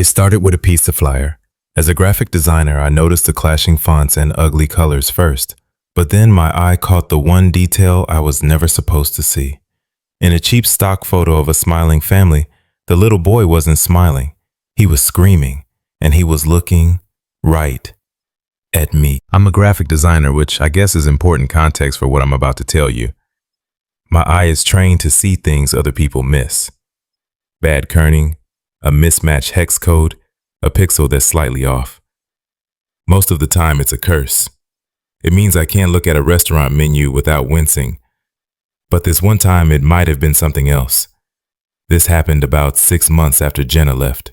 It started with a pizza flyer. As a graphic designer, I noticed the clashing fonts and ugly colors first, but then my eye caught the one detail I was never supposed to see. In a cheap stock photo of a smiling family, the little boy wasn't smiling. He was screaming, and he was looking right at me. I'm a graphic designer, which I guess is important context for what I'm about to tell you. My eye is trained to see things other people miss. Bad kerning, a mismatched hex code, a pixel that's slightly off. Most of the time it's a curse. It means I can't look at a restaurant menu without wincing. But this one time it might have been something else. This happened about 6 months after Jenna left.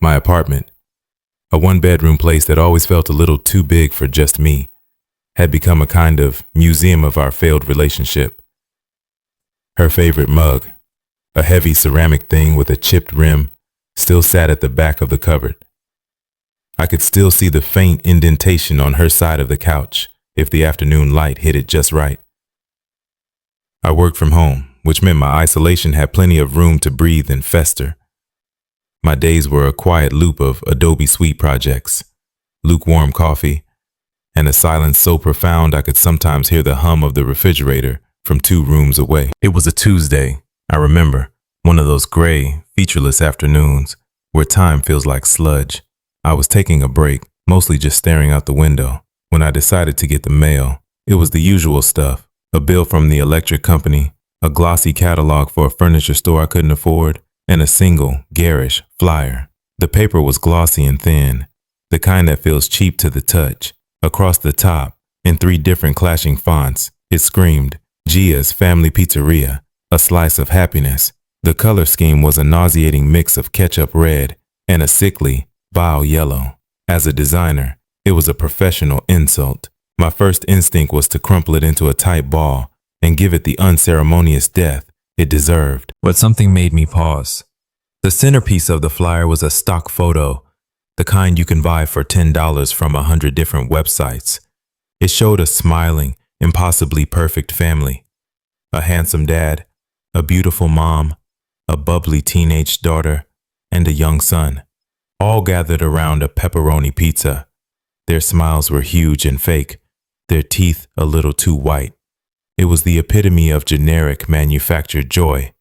My apartment, a one-bedroom place that always felt a little too big for just me, had become a kind of museum of our failed relationship. Her favorite mug, a heavy ceramic thing with a chipped rim, still sat at the back of the cupboard. I could still see the faint indentation on her side of the couch if the afternoon light hit it just right. I worked from home, which meant my isolation had plenty of room to breathe and fester. My days were a quiet loop of Adobe Suite projects, lukewarm coffee, and a silence so profound I could sometimes hear the hum of the refrigerator from 2 rooms away. It was a Tuesday, I remember, one of those gray, featureless afternoons where time feels like sludge. I was taking a break, mostly just staring out the window, when I decided to get the mail. It was the usual stuff, a bill from the electric company, a glossy catalog for a furniture store I couldn't afford, and a single, garish flyer. The paper was glossy and thin, the kind that feels cheap to the touch. Across the top, in 3 different clashing fonts, it screamed, Gia's Family Pizzeria, a slice of happiness. The color scheme was a nauseating mix of ketchup red and a sickly, vile yellow. As a designer, it was a professional insult. My first instinct was to crumple it into a tight ball and give it the unceremonious death it deserved. But something made me pause. The centerpiece of the flyer was a stock photo, the kind you can buy for $10 from 100 different websites. It showed a smiling, impossibly perfect family. A handsome dad, a beautiful mom, a bubbly teenage daughter, and a young son, all gathered around a pepperoni pizza. Their smiles were huge and fake, their teeth a little too white. It was the epitome of generic manufactured joy.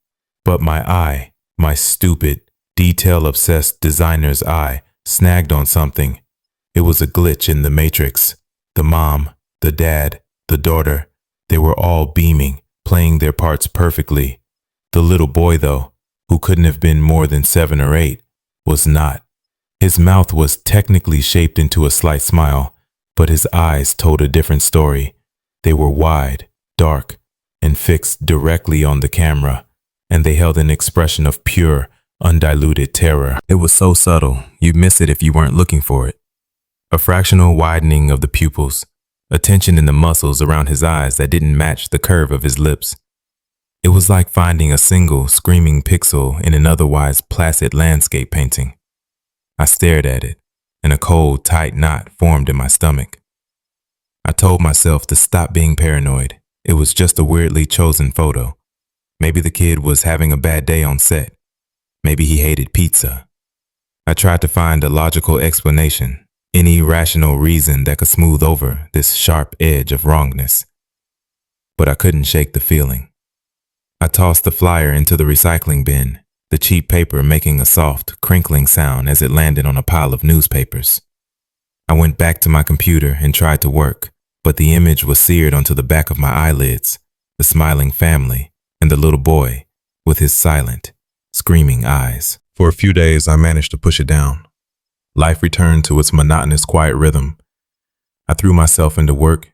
But my eye, my stupid, detail-obsessed designer's eye, snagged on something. It was a glitch in the matrix. The mom, the dad, the daughter, they were all beaming, playing their parts perfectly. The little boy, though, who couldn't have been more than 7 or 8, was not. His mouth was technically shaped into a slight smile, but his eyes told a different story. They were wide, dark, and fixed directly on the camera, and they held an expression of pure, undiluted terror. It was so subtle, you'd miss it if you weren't looking for it. A fractional widening of the pupils, a tension in the muscles around his eyes that didn't match the curve of his lips. It was like finding a single, screaming pixel in an otherwise placid landscape painting. I stared at it, and a cold, tight knot formed in my stomach. I told myself to stop being paranoid. It was just a weirdly chosen photo. Maybe the kid was having a bad day on set. Maybe he hated pizza. I tried to find a logical explanation, any rational reason that could smooth over this sharp edge of wrongness. But I couldn't shake the feeling. I tossed the flyer into the recycling bin, the cheap paper making a soft, crinkling sound as it landed on a pile of newspapers. I went back to my computer and tried to work, but the image was seared onto the back of my eyelids, the smiling family, and the little boy with his silent, screaming eyes. For a few days, I managed to push it down. Life returned to its monotonous, quiet rhythm. I threw myself into work,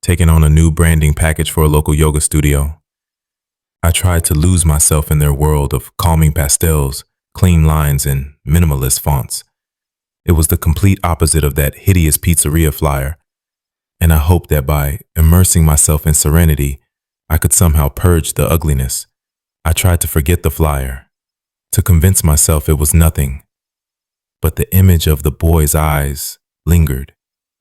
taking on a new branding package for a local yoga studio. I tried to lose myself in their world of calming pastels, clean lines, and minimalist fonts. It was the complete opposite of that hideous pizzeria flyer, and I hoped that by immersing myself in serenity, I could somehow purge the ugliness. I tried to forget the flyer, to convince myself it was nothing. But the image of the boy's eyes lingered.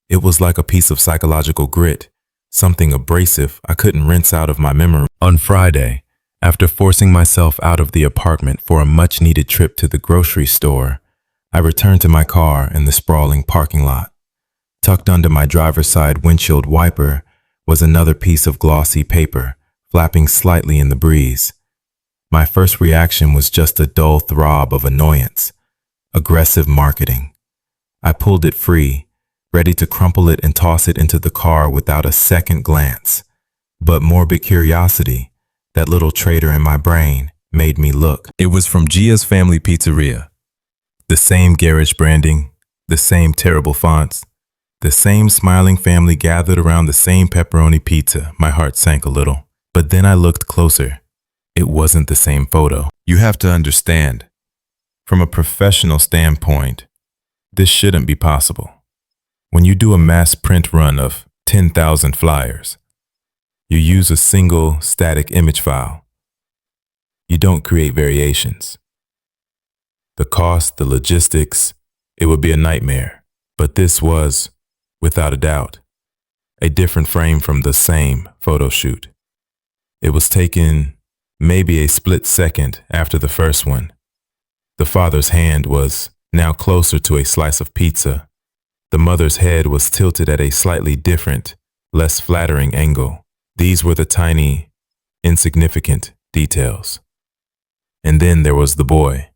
It was like a piece of psychological grit, something abrasive I couldn't rinse out of my memory. On Friday, After forcing myself out of the apartment for a much-needed trip to the grocery store, I returned to my car in the sprawling parking lot. Tucked under my driver's side windshield wiper was another piece of glossy paper, flapping slightly in the breeze. My first reaction was just a dull throb of annoyance. Aggressive marketing. I pulled it free, ready to crumple it and toss it into the car without a second glance. But morbid curiosity, that little traitor in my brain, made me look. It was from Gia's Family Pizzeria. The same garish branding, the same terrible fonts, the same smiling family gathered around the same pepperoni pizza. My heart sank a little. But then I looked closer. It wasn't the same photo. You have to understand, from a professional standpoint, this shouldn't be possible. When you do a mass print run of 10,000 flyers, you use a single static image file. You don't create variations. The cost, the logistics, it would be a nightmare. But this was, without a doubt, a different frame from the same photo shoot. It was taken maybe a split second after the first one. The father's hand was now closer to a slice of pizza. The mother's head was tilted at a slightly different, less flattering angle. These were the tiny, insignificant details. And then there was the boy.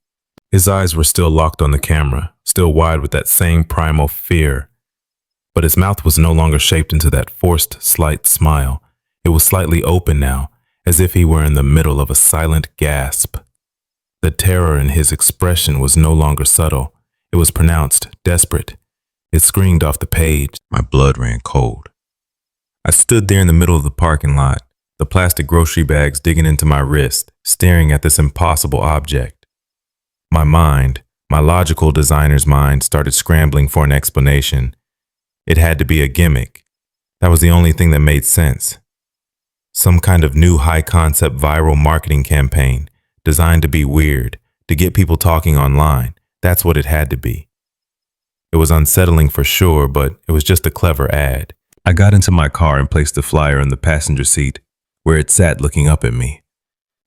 His eyes were still locked on the camera, still wide with that same primal fear. But his mouth was no longer shaped into that forced, slight smile. It was slightly open now, as if he were in the middle of a silent gasp. The terror in his expression was no longer subtle. It was pronounced, desperate. It screamed off the page. My blood ran cold. I stood there in the middle of the parking lot, the plastic grocery bags digging into my wrist, staring at this impossible object. My mind, my logical designer's mind, started scrambling for an explanation. It had to be a gimmick. That was the only thing that made sense. Some kind of new high-concept viral marketing campaign, designed to be weird, to get people talking online. That's what it had to be. It was unsettling for sure, but it was just a clever ad. I got into my car and placed the flyer in the passenger seat, where it sat looking up at me.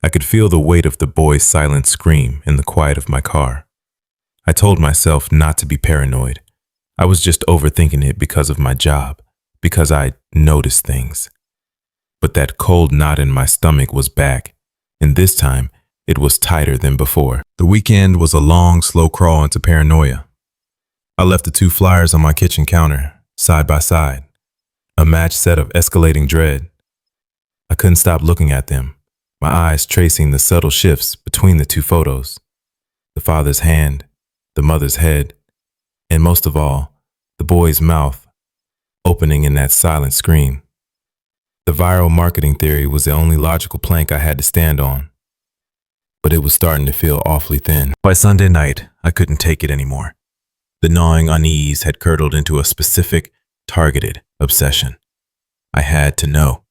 I could feel the weight of the boy's silent scream in the quiet of my car. I told myself not to be paranoid. I was just overthinking it because of my job, because I noticed things. But that cold knot in my stomach was back, and this time it was tighter than before. The weekend was a long, slow crawl into paranoia. I left the two flyers on my kitchen counter, side by side, a matched set of escalating dread. I couldn't stop looking at them, my eyes tracing the subtle shifts between the two photos. The father's hand, the mother's head, and most of all, the boy's mouth, opening in that silent scream. The viral marketing theory was the only logical plank I had to stand on. But it was starting to feel awfully thin. By Sunday night, I couldn't take it anymore. The gnawing unease had curdled into a specific, targeted obsession. I had to know.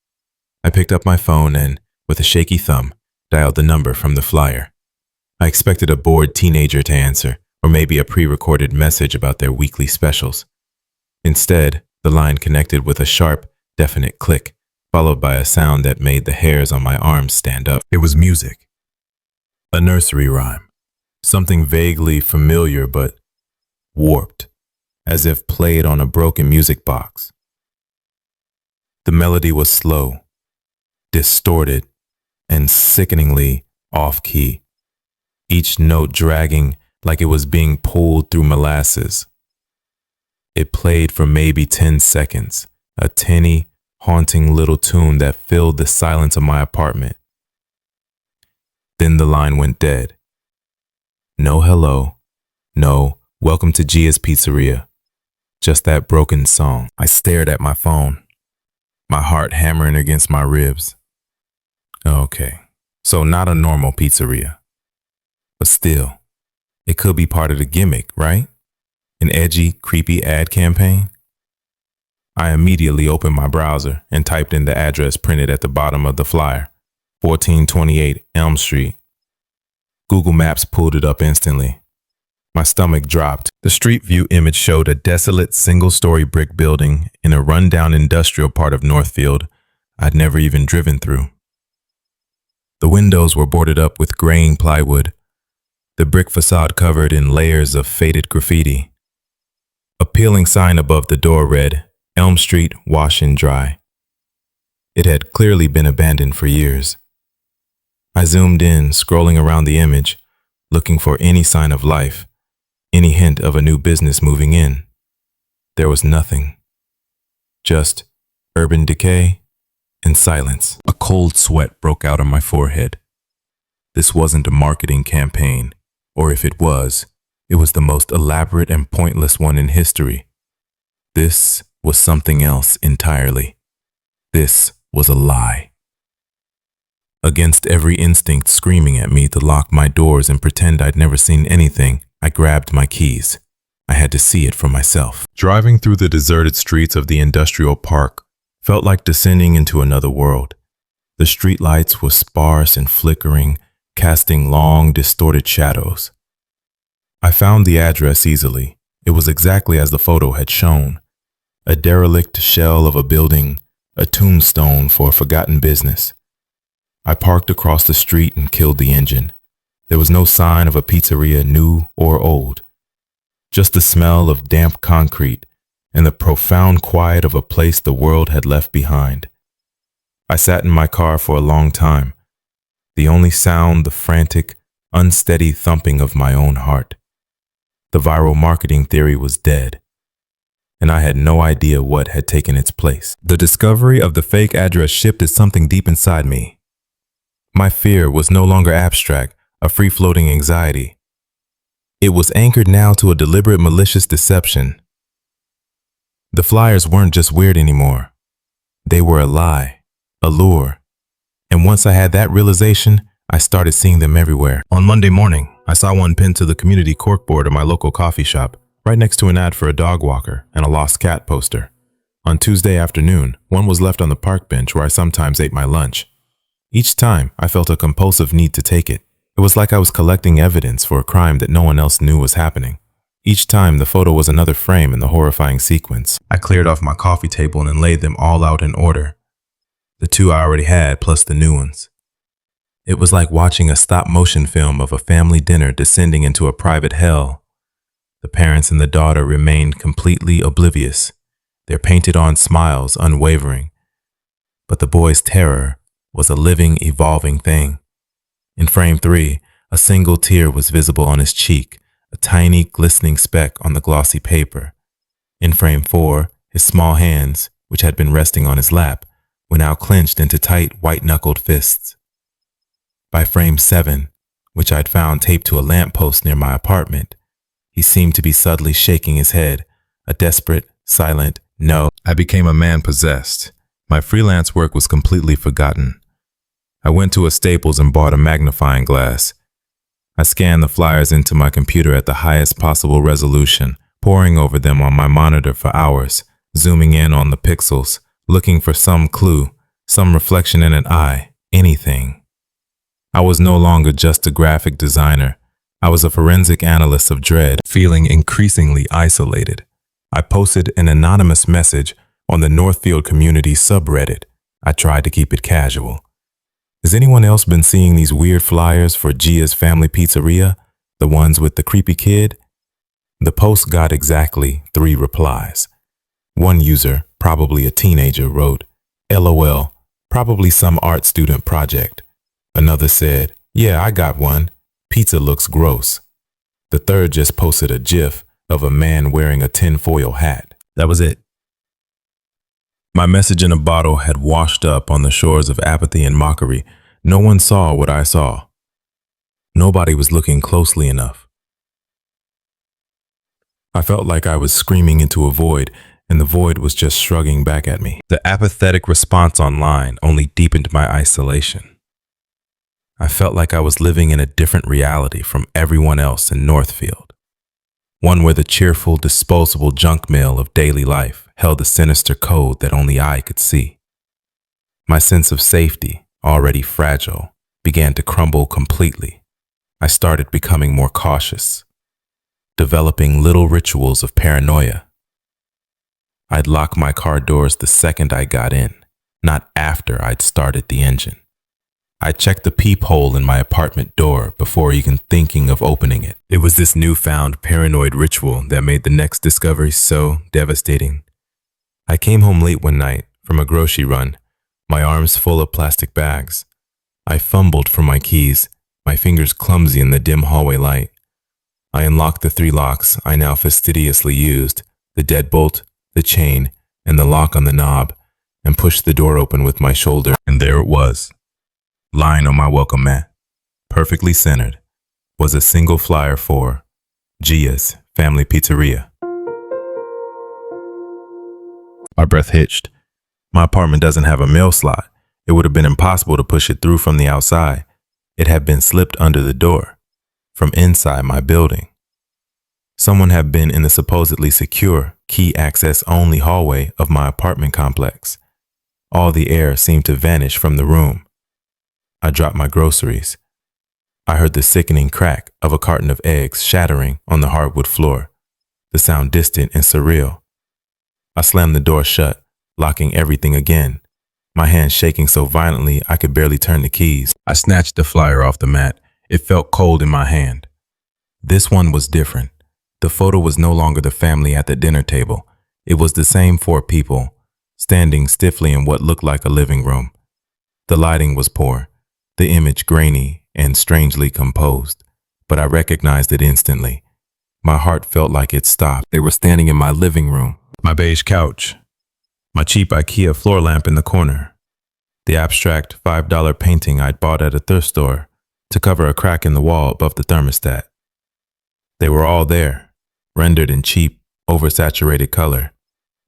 I picked up my phone and, with a shaky thumb, dialed the number from the flyer. I expected a bored teenager to answer, or maybe a pre-recorded message about their weekly specials. Instead, the line connected with a sharp, definite click, followed by a sound that made the hairs on my arms stand up. It was music. A nursery rhyme. Something vaguely familiar but warped, as if played on a broken music box. The melody was slow, distorted, and sickeningly off-key, each note dragging like it was being pulled through molasses. It played for maybe 10 seconds, a tinny, haunting little tune that filled the silence of my apartment. Then the line went dead. No hello, no welcome to Gia's Pizzeria, just that broken song. I stared at my phone, my heart hammering against my ribs. Okay, so not a normal pizzeria, but still, it could be part of the gimmick, right? An edgy, creepy ad campaign? I immediately opened my browser and typed in the address printed at the bottom of the flyer, 1428 Elm Street. Google Maps pulled it up instantly. My stomach dropped. The street view image showed a desolate single-story brick building in a rundown industrial part of Northfield I'd never even driven through. The windows were boarded up with graying plywood, the brick facade covered in layers of faded graffiti. A peeling sign above the door read, Elm Street, Wash and Dry. It had clearly been abandoned for years. I zoomed in, scrolling around the image, looking for any sign of life, any hint of a new business moving in. There was nothing. Just urban decay and silence. A cold sweat broke out on my forehead. This wasn't a marketing campaign, or if it was the most elaborate and pointless one in history. This was something else entirely. This was a lie. Against every instinct screaming at me to lock my doors and pretend I'd never seen anything, I grabbed my keys. I had to see it for myself. Driving through the deserted streets of the industrial park felt like descending into another world. The streetlights were sparse and flickering, casting long, distorted shadows. I found the address easily. It was exactly as the photo had shown. A derelict shell of a building, a tombstone for a forgotten business. I parked across the street and killed the engine. There was no sign of a pizzeria, new or old. Just the smell of damp concrete and the profound quiet of a place the world had left behind. I sat in my car for a long time. The only sound, the frantic, unsteady thumping of my own heart. The viral marketing theory was dead, and I had no idea what had taken its place. The discovery of the fake address shifted something deep inside me. My fear was no longer abstract, a free-floating anxiety. It was anchored now to a deliberate malicious deception. The flyers weren't just weird anymore. They were a lie, a lure. And once I had that realization, I started seeing them everywhere. On Monday morning, I saw one pinned to the community corkboard of my local coffee shop, right next to an ad for a dog walker and a lost cat poster. On Tuesday afternoon, one was left on the park bench where I sometimes ate my lunch. Each time, I felt a compulsive need to take it. It was like I was collecting evidence for a crime that no one else knew was happening. Each time, the photo was another frame in the horrifying sequence. I cleared off my coffee table and laid them all out in order. The two I already had, plus the new ones. It was like watching a stop-motion film of a family dinner descending into a private hell. The parents and the daughter remained completely oblivious, their painted-on smiles unwavering. But the boy's terror was a living, evolving thing. In frame 3, a single tear was visible on his cheek, a tiny, glistening speck on the glossy paper. In frame 4, his small hands, which had been resting on his lap, were now clenched into tight, white-knuckled fists. By frame 7, which I'd found taped to a lamppost near my apartment, he seemed to be subtly shaking his head, a desperate, silent no. I became a man possessed. My freelance work was completely forgotten. I went to a Staples and bought a magnifying glass. I scanned the flyers into my computer at the highest possible resolution, poring over them on my monitor for hours, zooming in on the pixels, looking for some clue, some reflection in an eye, anything. I was no longer just a graphic designer. I was a forensic analyst of dread, feeling increasingly isolated. I posted an anonymous message on the Northfield community subreddit. I tried to keep it casual. Has anyone else been seeing these weird flyers for Gia's Family Pizzeria? The ones with the creepy kid? The post got exactly 3 replies. One user, probably a teenager, wrote, LOL, probably some art student project. Another said, yeah, I got one. Pizza looks gross. The third just posted a GIF of a man wearing a tinfoil hat. That was it. My message in a bottle had washed up on the shores of apathy and mockery. No one saw what I saw. Nobody was looking closely enough. I felt like I was screaming into a void, and the void was just shrugging back at me. The apathetic response online only deepened my isolation. I felt like I was living in a different reality from everyone else in Northfield. One where the cheerful, disposable junk mail of daily life held a sinister code that only I could see. My sense of safety, already fragile, began to crumble completely. I started becoming more cautious, developing little rituals of paranoia. I'd lock my car doors the second I got in, not after I'd started the engine. I checked the peephole in my apartment door before even thinking of opening it. It was this newfound paranoid ritual that made the next discovery so devastating. I came home late one night from a grocery run, my arms full of plastic bags. I fumbled for my keys, my fingers clumsy in the dim hallway light. I unlocked the 3 locks I now fastidiously used, the deadbolt, the chain, and the lock on the knob, and pushed the door open with my shoulder. And there it was, lying on my welcome mat, perfectly centered, was a single flyer for Gia's Family Pizzeria. My breath hitched. My apartment doesn't have a mail slot. It would have been impossible to push it through from the outside. It had been slipped under the door, from inside my building. Someone had been in the supposedly secure, key access only hallway of my apartment complex. All the air seemed to vanish from the room. I dropped my groceries. I heard the sickening crack of a carton of eggs shattering on the hardwood floor, the sound distant and surreal. I slammed the door shut, locking everything again, my hands shaking so violently I could barely turn the keys. I snatched the flyer off the mat. It felt cold in my hand. This one was different. The photo was no longer the family at the dinner table. It was the same 4 people, standing stiffly in what looked like a living room. The lighting was poor, the image grainy and strangely composed, but I recognized it instantly. My heart felt like it stopped. They were standing in my living room, my beige couch, my cheap IKEA floor lamp in the corner, the abstract $5 painting I'd bought at a thrift store to cover a crack in the wall above the thermostat. They were all there, rendered in cheap, oversaturated color.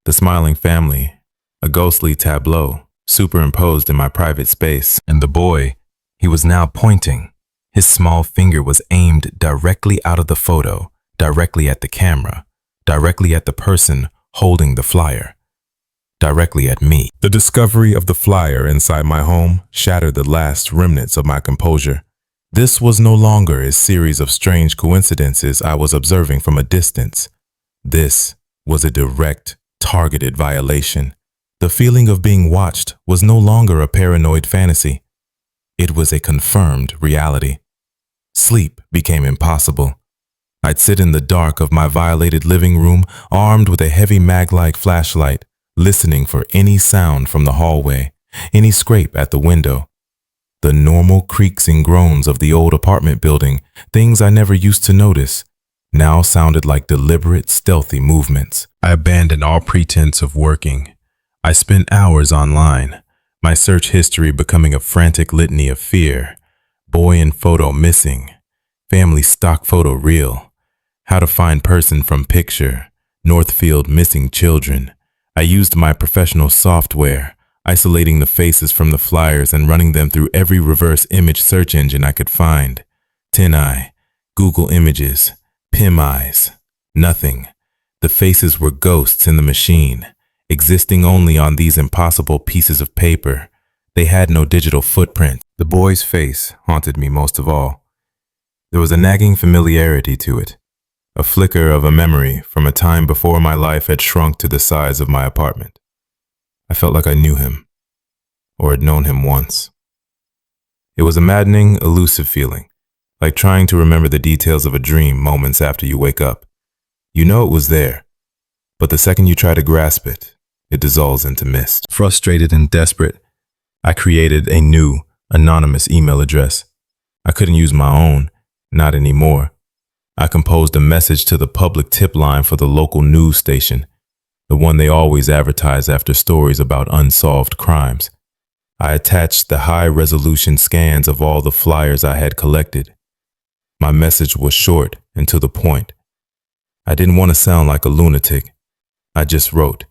The smiling family, a ghostly tableau superimposed in my private space. And the boy, he was now pointing. His small finger was aimed directly out of the photo, directly at the camera, directly at the person holding the flyer, directly at me. The discovery of the flyer inside my home shattered the last remnants of my composure. This was no longer a series of strange coincidences I was observing from a distance. This was a direct, targeted violation. The feeling of being watched was no longer a paranoid fantasy. It was a confirmed reality. Sleep became impossible. I'd sit in the dark of my violated living room, armed with a heavy mag-like flashlight, listening for any sound from the hallway, any scrape at the window. The normal creaks and groans of the old apartment building, things I never used to notice, now sounded like deliberate, stealthy movements. I abandoned all pretense of working. I spent hours online, my search history becoming a frantic litany of fear. Boy in photo missing, family stock photo real, how to find person from picture, Northfield missing children. I used my professional software, isolating the faces from the flyers and running them through every reverse image search engine I could find. TinEye, Google Images, PimEyes, nothing. The faces were ghosts in the machine, existing only on these impossible pieces of paper. They had no digital footprint. The boy's face haunted me most of all. There was a nagging familiarity to it, a flicker of a memory from a time before my life had shrunk to the size of my apartment. I felt like I knew him, or had known him once. It was a maddening, elusive feeling, like trying to remember the details of a dream moments after you wake up. You know it was there, but the second you try to grasp it, it dissolves into mist. Frustrated and desperate, I created a new, anonymous email address. I couldn't use my own, not anymore. I composed a message to the public tip line for the local news station, the one they always advertise after stories about unsolved crimes. I attached the high-resolution scans of all the flyers I had collected. My message was short and to the point. I didn't want to sound like a lunatic. I just wrote,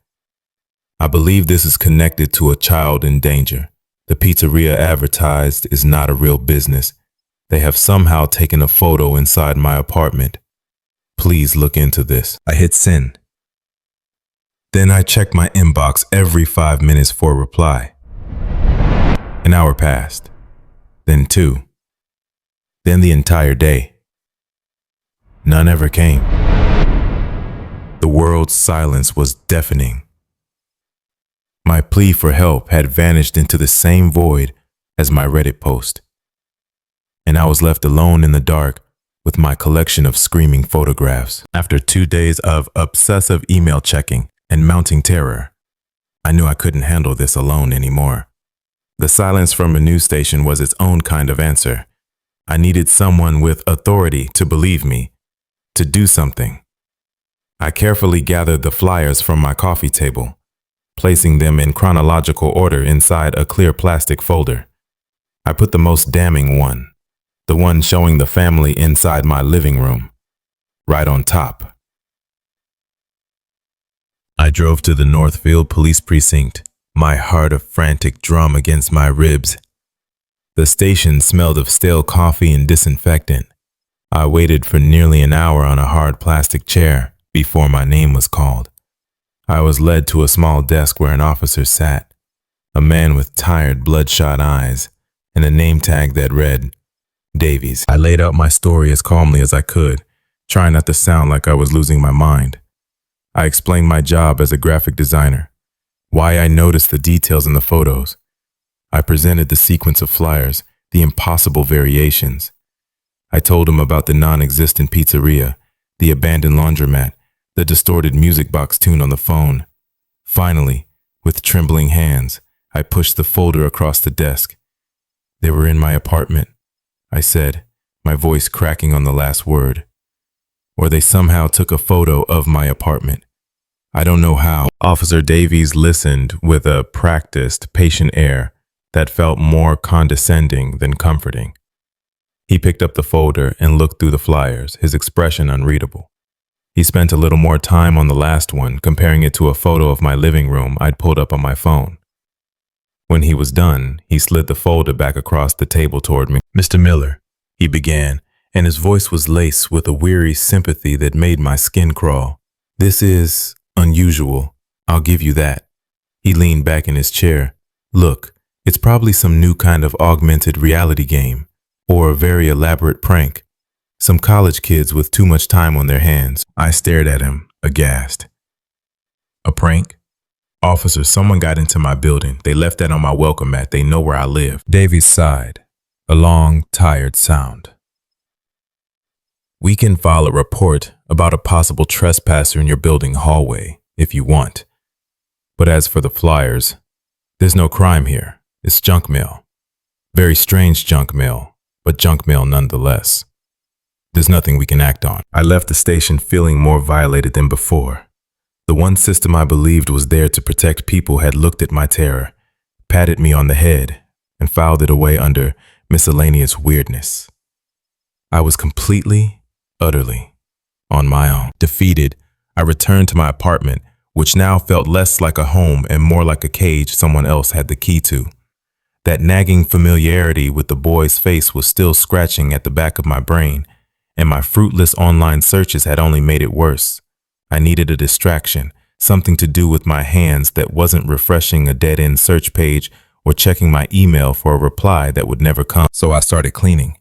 I believe this is connected to a child in danger. The pizzeria advertised is not a real business. They have somehow taken a photo inside my apartment. Please look into this. I hit send. Then I checked my inbox every 5 minutes for a reply. An hour passed, then 2, then the entire day. None ever came. The world's silence was deafening. My plea for help had vanished into the same void as my Reddit post. And I was left alone in the dark with my collection of screaming photographs. After 2 days of obsessive email checking and mounting terror, I knew I couldn't handle this alone anymore. The silence from a news station was its own kind of answer. I needed someone with authority to believe me, to do something. I carefully gathered the flyers from my coffee table, placing them in chronological order inside a clear plastic folder. I put the most damning one, the one showing the family inside my living room, right on top. I drove to the Northfield Police Precinct, my heart a frantic drum against my ribs. The station smelled of stale coffee and disinfectant. I waited for nearly an hour on a hard plastic chair before my name was called. I was led to a small desk where an officer sat, a man with tired, bloodshot eyes, and a name tag that read, Davies. I laid out my story as calmly as I could, trying not to sound like I was losing my mind. I explained my job as a graphic designer, why I noticed the details in the photos. I presented the sequence of flyers, the impossible variations. I told him about the non-existent pizzeria, the abandoned laundromat, the distorted music box tune on the phone. Finally, with trembling hands, I pushed the folder across the desk. They were in my apartment, I said, my voice cracking on the last word. Or they somehow took a photo of my apartment. I don't know how. Officer Davies listened with a practiced, patient air that felt more condescending than comforting. He picked up the folder and looked through the flyers, his expression unreadable. He spent a little more time on the last one, comparing it to a photo of my living room I'd pulled up on my phone. When he was done, he slid the folder back across the table toward me. Mr. Miller, he began, and his voice was laced with a weary sympathy that made my skin crawl. This is unusual, I'll give you that. He leaned back in his chair. Look, it's probably some new kind of augmented reality game, or a very elaborate prank. Some college kids with too much time on their hands. I stared at him, aghast. A prank? Officer, someone got into my building. They left that on my welcome mat. They know where I live. Davies sighed, a long, tired sound. We can file a report about a possible trespasser in your building hallway, if you want. But as for the flyers, there's no crime here. It's junk mail. Very strange junk mail, but junk mail nonetheless. There's nothing we can act on. I left the station feeling more violated than before. The one system I believed was there to protect people had looked at my terror, patted me on the head, and filed it away under miscellaneous weirdness. I was completely, utterly on my own. Defeated, I returned to my apartment, which now felt less like a home and more like a cage someone else had the key to. That nagging familiarity with the boy's face was still scratching at the back of my brain, and my fruitless online searches had only made it worse. I needed a distraction, something to do with my hands that wasn't refreshing a dead-end search page or checking my email for a reply that would never come. So I started cleaning.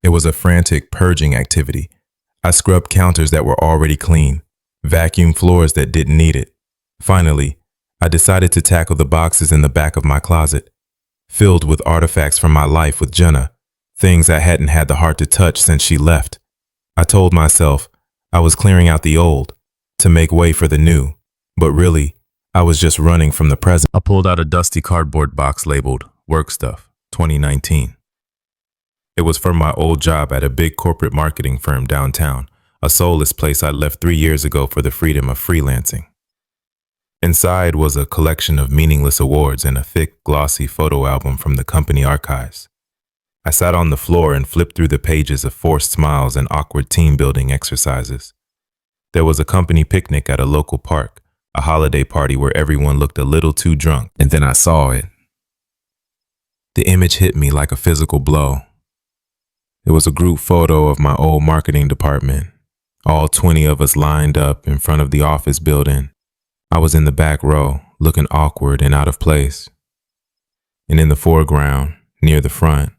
It was a frantic purging activity. I scrubbed counters that were already clean, vacuumed floors that didn't need it. Finally, I decided to tackle the boxes in the back of my closet, filled with artifacts from my life with Jenna, things I hadn't had the heart to touch since she left. I told myself I was clearing out the old to make way for the new, but really, I was just running from the present. I pulled out a dusty cardboard box labeled Work Stuff 2019. It was from my old job at a big corporate marketing firm downtown, a soulless place I left 3 years ago for the freedom of freelancing. Inside was a collection of meaningless awards and a thick, glossy photo album from the company archives. I sat on the floor and flipped through the pages of forced smiles and awkward team-building exercises. There was a company picnic at a local park, a holiday party where everyone looked a little too drunk, and then I saw it. The image hit me like a physical blow. It was a group photo of my old marketing department, all 20 of us lined up in front of the office building. I was in the back row, looking awkward and out of place. And in the foreground, near the front,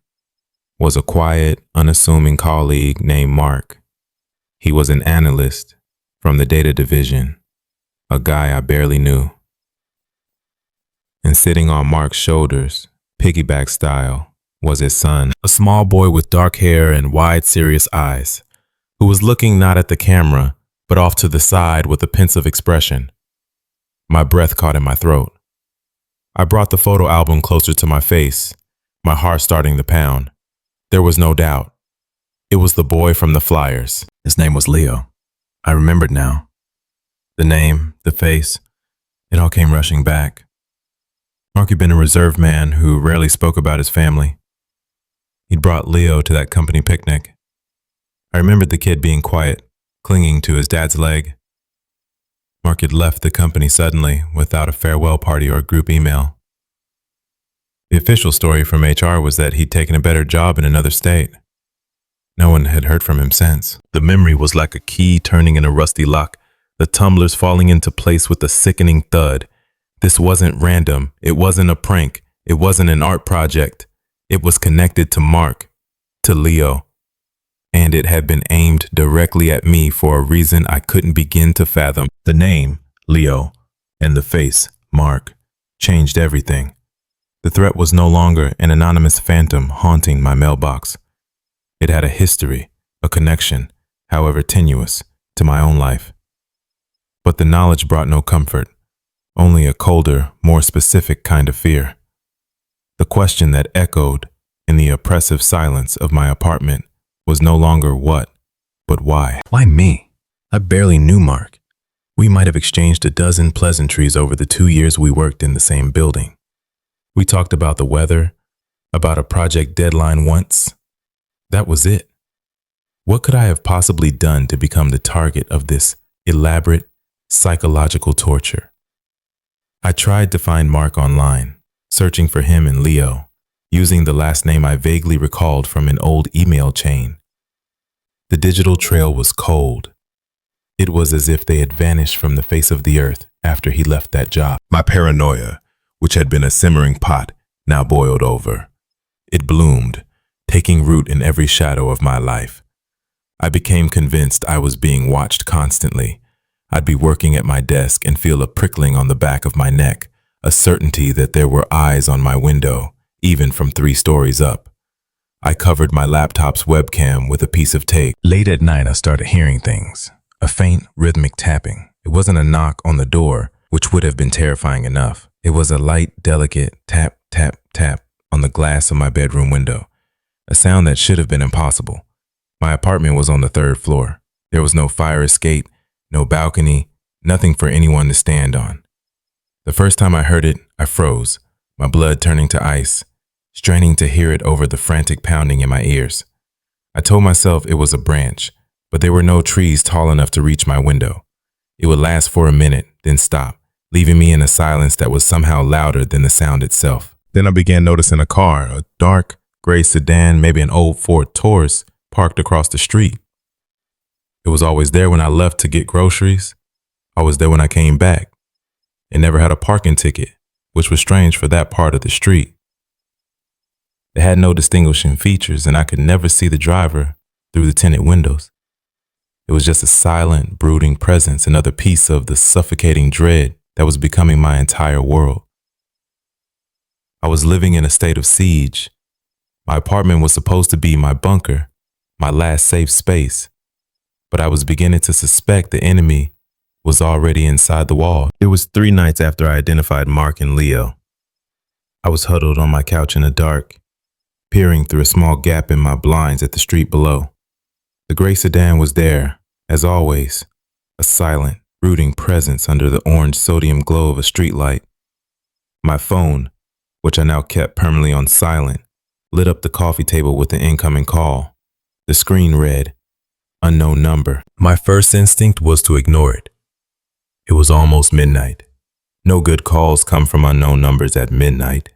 was a quiet, unassuming colleague named Mark. He was an analyst from the data division, a guy I barely knew. And sitting on Mark's shoulders, piggyback style, was his son, a small boy with dark hair and wide, serious eyes, who was looking not at the camera, but off to the side with a pensive expression. My breath caught in my throat. I brought the photo album closer to my face, my heart starting to pound. There was no doubt. It was the boy from the flyers. His name was Leo. I remembered now. The name, the face, it all came rushing back. Mark had been a reserved man who rarely spoke about his family. He'd brought Leo to that company picnic. I remembered the kid being quiet, clinging to his dad's leg. Mark had left the company suddenly without a farewell party or group email. The official story from HR was that he'd taken a better job in another state. No one had heard from him since. The memory was like a key turning in a rusty lock, the tumblers falling into place with a sickening thud. This wasn't random. It wasn't a prank. It wasn't an art project. It was connected to Mark, to Leo. And it had been aimed directly at me for a reason I couldn't begin to fathom. The name, Leo, and the face, Mark, changed everything. The threat was no longer an anonymous phantom haunting my mailbox. It had a history, a connection, however tenuous, to my own life. But the knowledge brought no comfort, only a colder, more specific kind of fear. The question that echoed in the oppressive silence of my apartment was no longer what, but why. Why me? I barely knew Mark. We might have exchanged a dozen pleasantries over the 2 years we worked in the same building. We talked about the weather, about a project deadline once. That was it. What could I have possibly done to become the target of this elaborate psychological torture? I tried to find Mark online, searching for him and Leo, using the last name I vaguely recalled from an old email chain. The digital trail was cold. It was as if they had vanished from the face of the earth after he left that job. My paranoia, which had been a simmering pot, now boiled over. It bloomed, taking root in every shadow of my life. I became convinced I was being watched constantly. I'd be working at my desk and feel a prickling on the back of my neck, a certainty that there were eyes on my window, even from 3 stories up. I covered my laptop's webcam with a piece of tape. Late at night, I started hearing things, a faint, rhythmic tapping. It wasn't a knock on the door, which would have been terrifying enough. It was a light, delicate tap, tap, tap on the glass of my bedroom window, a sound that should have been impossible. My apartment was on the 3rd floor. There was no fire escape, no balcony, nothing for anyone to stand on. The first time I heard it, I froze, my blood turning to ice, straining to hear it over the frantic pounding in my ears. I told myself it was a branch, but there were no trees tall enough to reach my window. It would last for a minute, then stop, leaving me in a silence that was somehow louder than the sound itself. Then I began noticing a car, a dark, gray sedan, maybe an old Ford Taurus, parked across the street. It was always there when I left to get groceries. Always there when I came back. It never had a parking ticket, which was strange for that part of the street. It had no distinguishing features, and I could never see the driver through the tinted windows. It was just a silent, brooding presence, another piece of the suffocating dread that was becoming my entire world. I was living in a state of siege. My apartment was supposed to be my bunker, my last safe space, but I was beginning to suspect the enemy was already inside the wall. It was 3 nights after I identified Mark and Leo. I was huddled on my couch in the dark, peering through a small gap in my blinds at the street below. The gray sedan was there, as always, a silent, brooding presence under the orange sodium glow of a streetlight. My phone, which I now kept permanently on silent, lit up the coffee table with an incoming call. The screen read, "Unknown number." My first instinct was to ignore it. It was almost midnight. No good calls come from unknown numbers at midnight.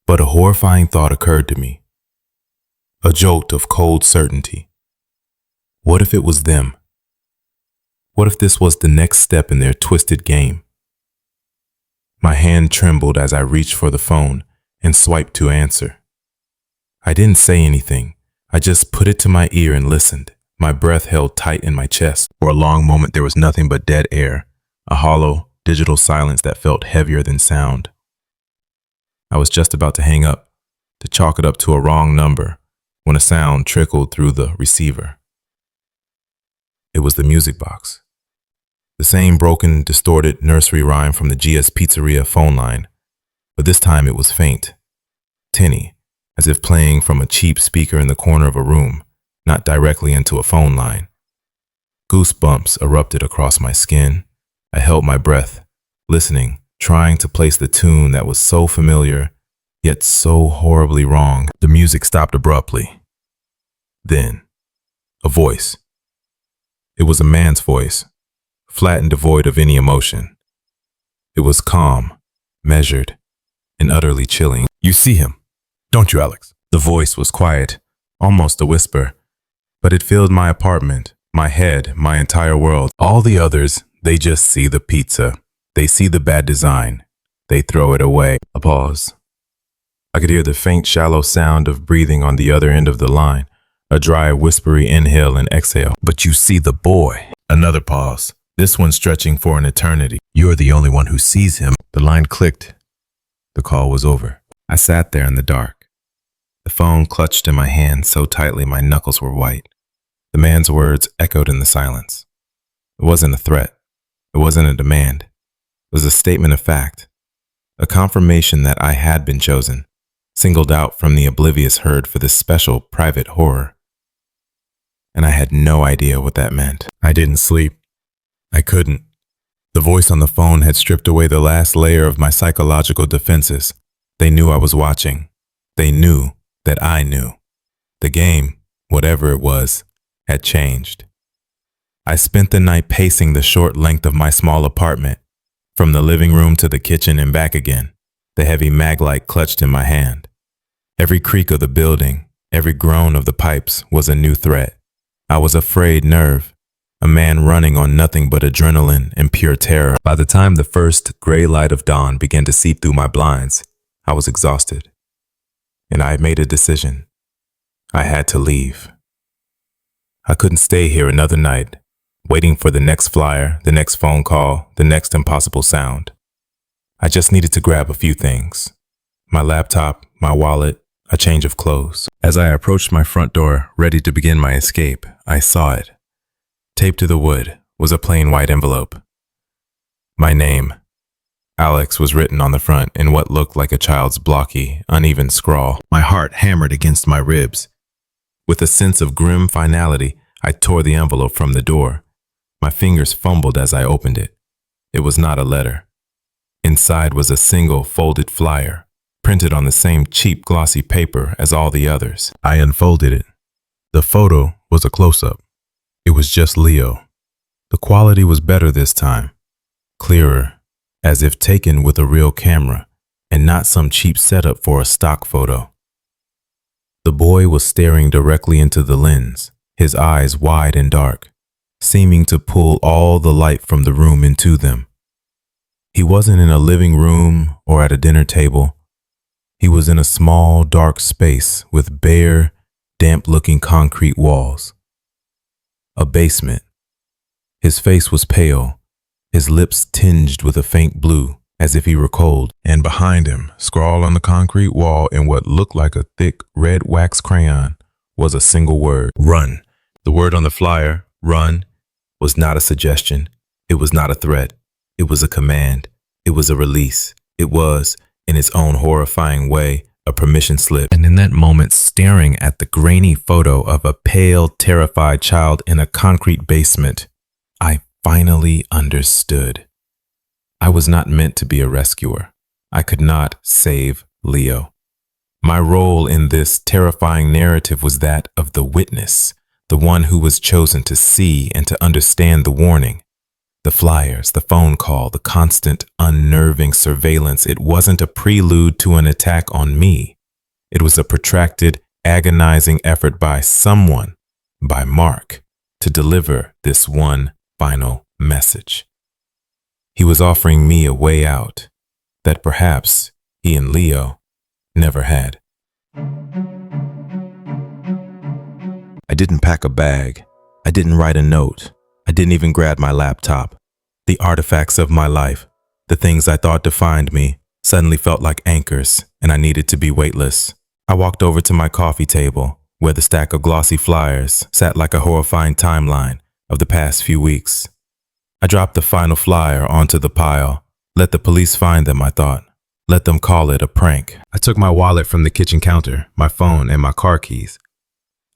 But a horrifying thought occurred to me. A jolt of cold certainty. What if it was them? What if this was the next step in their twisted game? My hand trembled as I reached for the phone and swiped to answer. I didn't say anything. I just put it to my ear and listened, my breath held tight in my chest. For a long moment there was nothing but dead air, a hollow, digital silence that felt heavier than sound. I was just about to hang up, to chalk it up to a wrong number when a sound trickled through the receiver. It was the music box. The same broken, distorted nursery rhyme from the GS Pizzeria phone line, but this time it was faint, tinny, as if playing from a cheap speaker in the corner of a room, not directly into a phone line. Goosebumps erupted across my skin. I held my breath, listening, trying to place the tune that was so familiar, yet so horribly wrong. The music stopped abruptly. Then, a voice. It was a man's voice, flat and devoid of any emotion. It was calm, measured, and utterly chilling. "You see him, don't you, Alex?" The voice was quiet, almost a whisper, but it filled my apartment, my head, my entire world. All the others, they just see the pizza. They see the bad design. They throw it away. A pause. I could hear the faint, shallow sound of breathing on the other end of the line, a dry, whispery inhale and exhale. "But you see the boy." Another pause, this one stretching for an eternity. "You're the only one who sees him." The line clicked. The call was over. I sat there in the dark, the phone clutched in my hand so tightly my knuckles were white. The man's words echoed in the silence. It wasn't a threat. It wasn't a demand. It was a statement of fact, a confirmation that I had been chosen, singled out from the oblivious herd for this special private horror. And I had no idea what that meant. I didn't sleep. I couldn't. The voice on the phone had stripped away the last layer of my psychological defenses. They knew I was watching. They knew that I knew. The game, whatever it was, had changed. I spent the night pacing the short length of my small apartment, from the living room to the kitchen and back again, the heavy mag-light clutched in my hand. Every creak of the building, every groan of the pipes was a new threat. I was a frayed nerve, a man running on nothing but adrenaline and pure terror. By the time the first gray light of dawn began to seep through my blinds, I was exhausted. And I had made a decision. I had to leave. I couldn't stay here another night, waiting for the next flyer, the next phone call, the next impossible sound. I just needed to grab a few things. My laptop, my wallet, a change of clothes. As I approached my front door, ready to begin my escape, I saw it. Taped to the wood was a plain white envelope. My name, Alex, was written on the front in what looked like a child's blocky, uneven scrawl. My heart hammered against my ribs. With a sense of grim finality, I tore the envelope from the door. My fingers fumbled as I opened it. It was not a letter. Inside was a single folded flyer, printed on the same cheap glossy paper as all the others. I unfolded it. The photo was a close-up. It was just Leo. The quality was better this time, clearer, as if taken with a real camera and not some cheap setup for a stock photo. The boy was staring directly into the lens, his eyes wide and dark, seeming to pull all the light from the room into them. He wasn't in a living room or at a dinner table. He was in a small, dark space with bare, damp-looking concrete walls. A basement. His face was pale, his lips tinged with a faint blue, as if he were cold. And behind him, scrawled on the concrete wall in what looked like a thick red wax crayon, was a single word: run. The word on the flyer, run, was not a suggestion. It was not a threat. It was a command. It was a release. It was, in its own horrifying way, a permission slip. And in that moment, staring at the grainy photo of a pale, terrified child in a concrete basement, I finally understood. I was not meant to be a rescuer. I could not save Leo. My role in this terrifying narrative was that of the witness, the one who was chosen to see and to understand the warning. The flyers, the phone call, the constant, unnerving surveillance. It wasn't a prelude to an attack on me. It was a protracted, agonizing effort by someone, by Mark, to deliver this one final message. He was offering me a way out that perhaps he and Leo never had. I didn't pack a bag. I didn't write a note. I didn't even grab my laptop. The artifacts of my life, the things I thought defined me, suddenly felt like anchors, and I needed to be weightless. I walked over to my coffee table, where the stack of glossy flyers sat like a horrifying timeline of the past few weeks. I dropped the final flyer onto the pile. Let the police find them, I thought. Let them call it a prank. I took my wallet from the kitchen counter, my phone, and my car keys.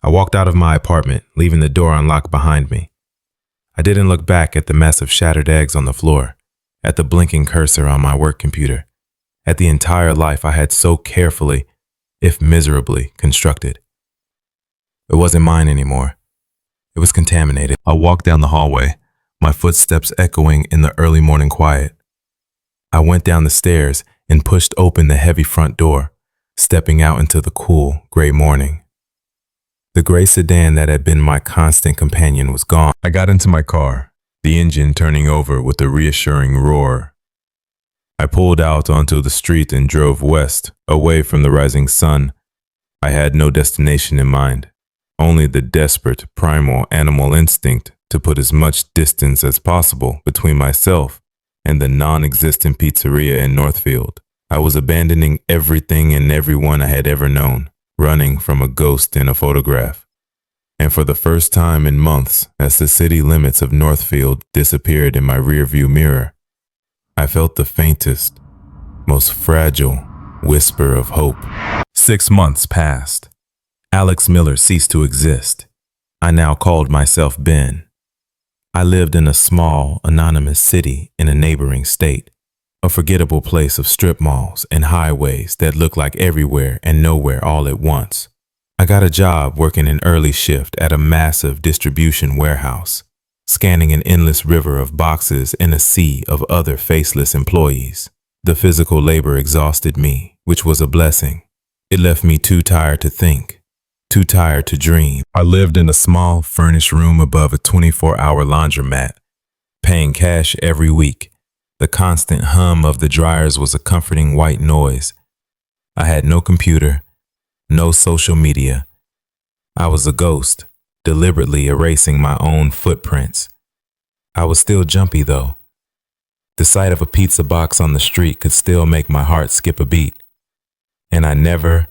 I walked out of my apartment, leaving the door unlocked behind me. I didn't look back at the mess of shattered eggs on the floor, at the blinking cursor on my work computer, at the entire life I had so carefully, if miserably, constructed. It wasn't mine anymore. It was contaminated. I walked down the hallway, my footsteps echoing in the early morning quiet. I went down the stairs and pushed open the heavy front door, stepping out into the cool, gray morning. The gray sedan that had been my constant companion was gone. I got into my car, the engine turning over with a reassuring roar. I pulled out onto the street and drove west, away from the rising sun. I had no destination in mind, only the desperate, primal animal instinct to put as much distance as possible between myself and the non-existent pizzeria in Northfield. I was abandoning everything and everyone I had ever known, running from a ghost in a photograph. And for the first time in months, as the city limits of Northfield disappeared in my rearview mirror, I felt the faintest, most fragile whisper of hope. 6 months passed. Alex Miller ceased to exist. I now called myself Ben. I lived in a small, anonymous city in a neighboring state, a forgettable place of strip malls and highways that looked like everywhere and nowhere all at once. I got a job working an early shift at a massive distribution warehouse, scanning an endless river of boxes in a sea of other faceless employees. The physical labor exhausted me, which was a blessing. It left me too tired to think, too tired to dream. I lived in a small, furnished room above a 24-hour laundromat, paying cash every week. The constant hum of the dryers was a comforting white noise. I had no computer, no social media. I was a ghost, deliberately erasing my own footprints. I was still jumpy, though. The sight of a pizza box on the street could still make my heart skip a beat. And I never,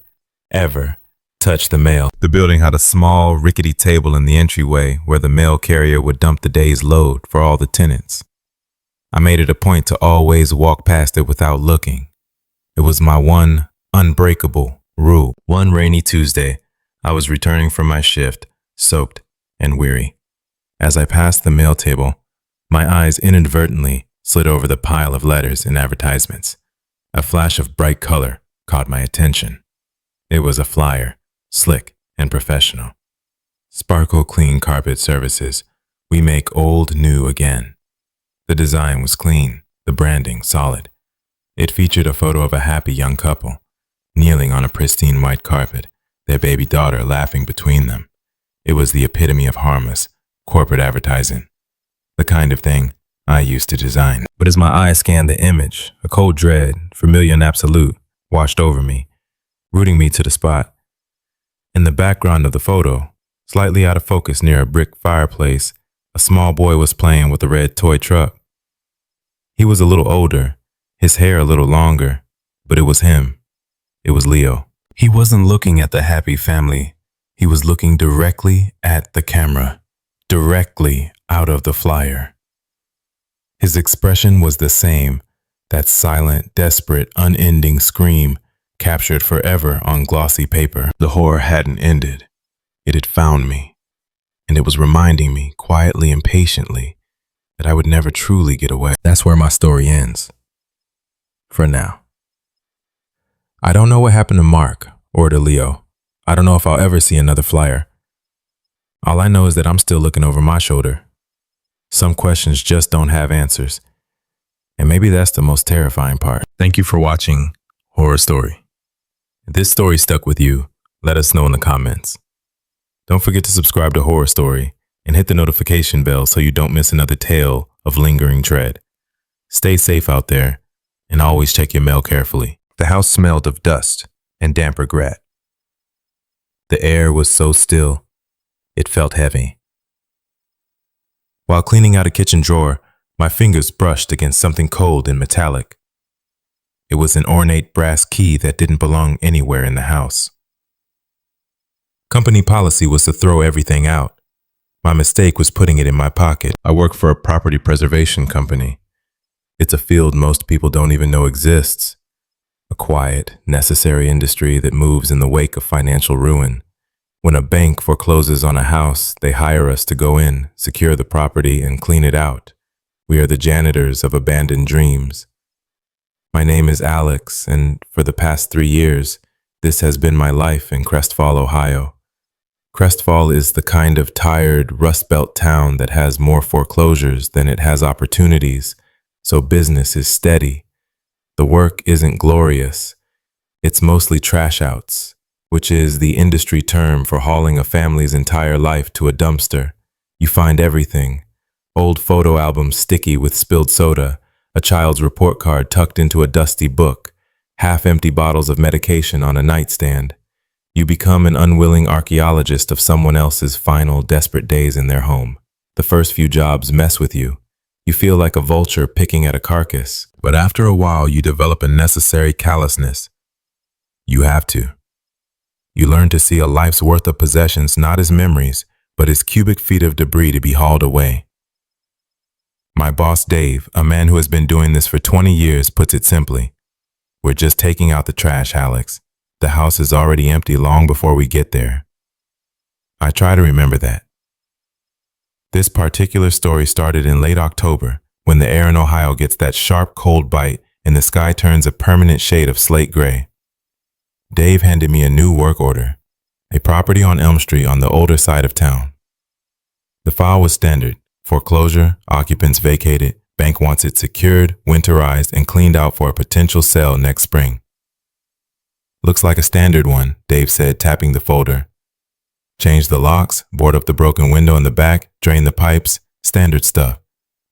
ever touched the mail. The building had a small, rickety table in the entryway where the mail carrier would dump the day's load for all the tenants. I made it a point to always walk past it without looking. It was my one unbreakable rule. One rainy Tuesday, I was returning from my shift, soaked and weary. As I passed the mail table, my eyes inadvertently slid over the pile of letters and advertisements. A flash of bright color caught my attention. It was a flyer, slick and professional. Sparkle Clean Carpet Services. We make old new again. The design was clean, the branding solid. It featured a photo of a happy young couple, kneeling on a pristine white carpet, their baby daughter laughing between them. It was the epitome of harmless, corporate advertising, the kind of thing I used to design. But as my eyes scanned the image, a cold dread, familiar and absolute, washed over me, rooting me to the spot. In the background of the photo, slightly out of focus near a brick fireplace, a small boy was playing with a red toy truck. He was a little older, his hair a little longer, but it was him. It was Leo. He wasn't looking at the happy family. He was looking directly at the camera, directly out of the flyer. His expression was the same, that silent, desperate, unending scream captured forever on glossy paper. The horror hadn't ended. It had found me, and it was reminding me, quietly and patiently, that I would never truly get away. That's where my story ends. For now. I don't know what happened to Mark or to Leo. I don't know if I'll ever see another flyer. All I know is that I'm still looking over my shoulder. Some questions just don't have answers. And maybe that's the most terrifying part. Thank you for watching Horror Story. If this story stuck with you, let us know in the comments. Don't forget to subscribe to Horror Story and hit the notification bell so you don't miss another tale of lingering dread. Stay safe out there and always check your mail carefully. The house smelled of dust and damp regret. The air was so still, it felt heavy. While cleaning out a kitchen drawer, my fingers brushed against something cold and metallic. It was an ornate brass key that didn't belong anywhere in the house. Company policy was to throw everything out. My mistake was putting it in my pocket. I work for a property preservation company. It's a field most people don't even know exists. A quiet, necessary industry that moves in the wake of financial ruin. When a bank forecloses on a house, they hire us to go in, secure the property, and clean it out. We are the janitors of abandoned dreams. My name is Alex, and for the past 3 years, this has been my life in Crestfall, Ohio. Crestfall is the kind of tired, Rust Belt town that has more foreclosures than it has opportunities, so business is steady. The work isn't glorious. It's mostly trash outs, which is the industry term for hauling a family's entire life to a dumpster. You find everything. Old photo albums sticky with spilled soda, a child's report card tucked into a dusty book, half-empty bottles of medication on a nightstand. You become an unwilling archaeologist of someone else's final, desperate days in their home. The first few jobs mess with you. You feel like a vulture picking at a carcass. But after a while, you develop a necessary callousness. You have to. You learn to see a life's worth of possessions not as memories, but as cubic feet of debris to be hauled away. My boss, Dave, a man who has been doing this for 20 years, puts it simply. We're just taking out the trash, Alex. The house is already empty long before we get there. I try to remember that. This particular story started in late October, when the air in Ohio gets that sharp, cold bite and the sky turns a permanent shade of slate gray. Dave handed me a new work order, a property on Elm Street on the older side of town. The file was standard: foreclosure, occupants vacated, bank wants it secured, winterized, and cleaned out for a potential sale next spring. Looks like a standard one, Dave said, tapping the folder. Change the locks, board up the broken window in the back, drain the pipes, standard stuff.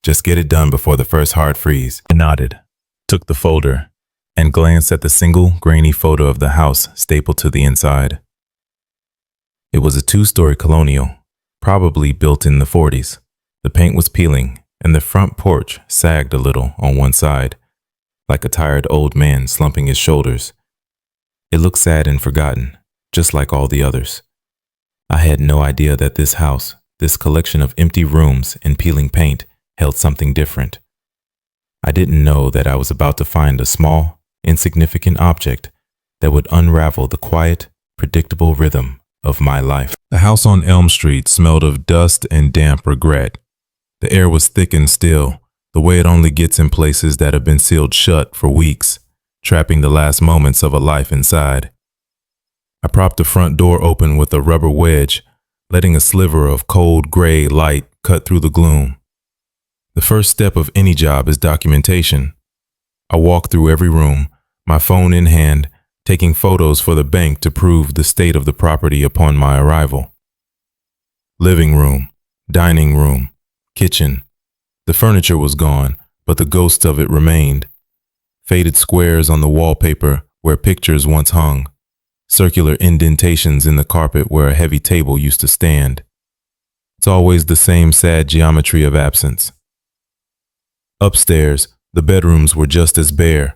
Just get it done before the first hard freeze. I nodded, took the folder, and glanced at the single, grainy photo of the house stapled to the inside. It was a 2-story colonial, probably built in the 40s. The paint was peeling, and the front porch sagged a little on one side, like a tired old man slumping his shoulders. It looked sad and forgotten, just like all the others. I had no idea that this house, this collection of empty rooms and peeling paint, held something different. I didn't know that I was about to find a small, insignificant object that would unravel the quiet, predictable rhythm of my life. The house on Elm Street smelled of dust and damp regret. The air was thick and still, the way it only gets in places that have been sealed shut for weeks, trapping the last moments of a life inside. I propped the front door open with a rubber wedge, letting a sliver of cold gray light cut through the gloom. The first step of any job is documentation. I walked through every room, my phone in hand, taking photos for the bank to prove the state of the property upon my arrival. Living room, dining room, kitchen. The furniture was gone, but the ghost of it remained. Faded squares on the wallpaper where pictures once hung. Circular indentations in the carpet where a heavy table used to stand. It's always the same sad geometry of absence. Upstairs, the bedrooms were just as bare.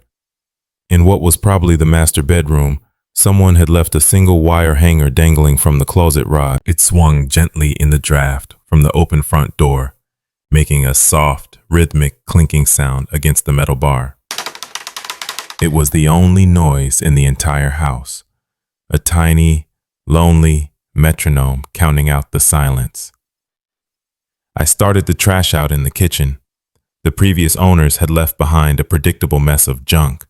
In what was probably the master bedroom, someone had left a single wire hanger dangling from the closet rod. It swung gently in the draft from the open front door, making a soft, rhythmic clinking sound against the metal bar. It was the only noise in the entire house. A tiny, lonely metronome counting out the silence. I started the trash out in the kitchen. The previous owners had left behind a predictable mess of junk,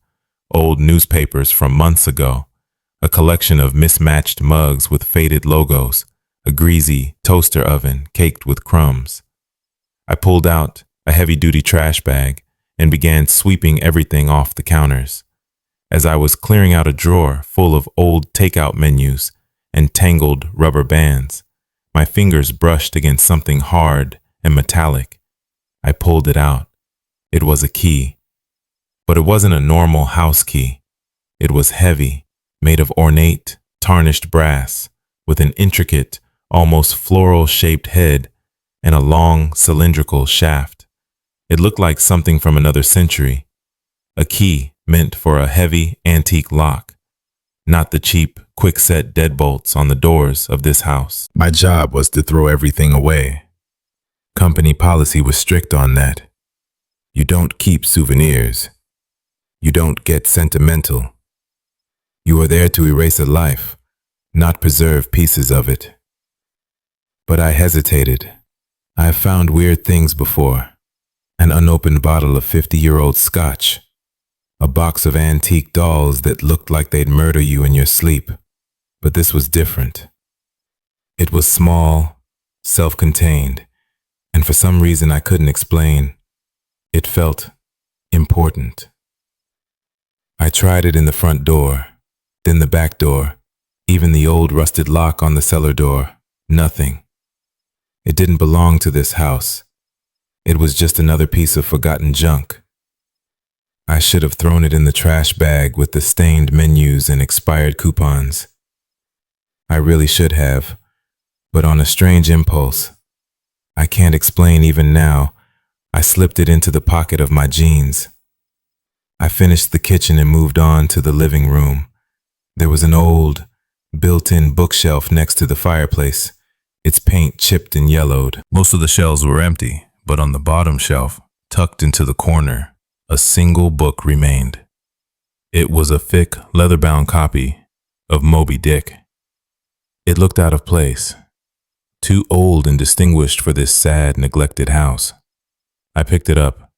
old newspapers from months ago, a collection of mismatched mugs with faded logos, a greasy toaster oven caked with crumbs. I pulled out a heavy-duty trash bag and began sweeping everything off the counters. As I was clearing out a drawer full of old takeout menus and tangled rubber bands, my fingers brushed against something hard and metallic. I pulled it out. It was a key. But it wasn't a normal house key. It was heavy, made of ornate, tarnished brass, with an intricate, almost floral-shaped head and a long, cylindrical shaft. It looked like something from another century. A key meant for a heavy, antique lock. not the cheap, quick-set deadbolts on the doors of this house. My job was to throw everything away. Company policy was strict on that. You don't keep souvenirs. You don't get sentimental. You are there to erase a life, not preserve pieces of it. But I hesitated. I have found weird things before. An unopened bottle of 50-year-old scotch. A box of antique dolls that looked like they'd murder you in your sleep. But this was different. It was small, self-contained, and for some reason I couldn't explain, it felt important. I tried it in the front door, then the back door, even the old rusted lock on the cellar door. Nothing. It didn't belong to this house. It was just another piece of forgotten junk. I should have thrown it in the trash bag with the stained menus and expired coupons. I really should have, but on a strange impulse, I can't explain even now, I slipped it into the pocket of my jeans. I finished the kitchen and moved on to the living room. There was an old, built-in bookshelf next to the fireplace, its paint chipped and yellowed. Most of the shelves were empty, but on the bottom shelf, tucked into the corner, a single book remained. It was a thick, leather-bound copy of Moby Dick. It looked out of place, too old and distinguished for this sad, neglected house. I picked it up.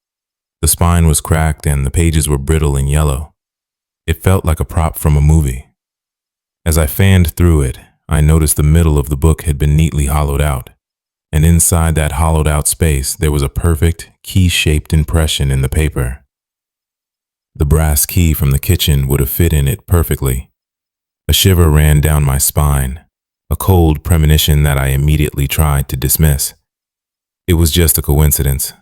The spine was cracked and the pages were brittle and yellow. It felt like a prop from a movie. As I fanned through it, I noticed the middle of the book had been neatly hollowed out, and inside that hollowed out space there was a perfect, key-shaped impression in the paper. The brass key from the kitchen would have fit in it perfectly. A shiver ran down my spine, a cold premonition that I immediately tried to dismiss. It was just a coincidence.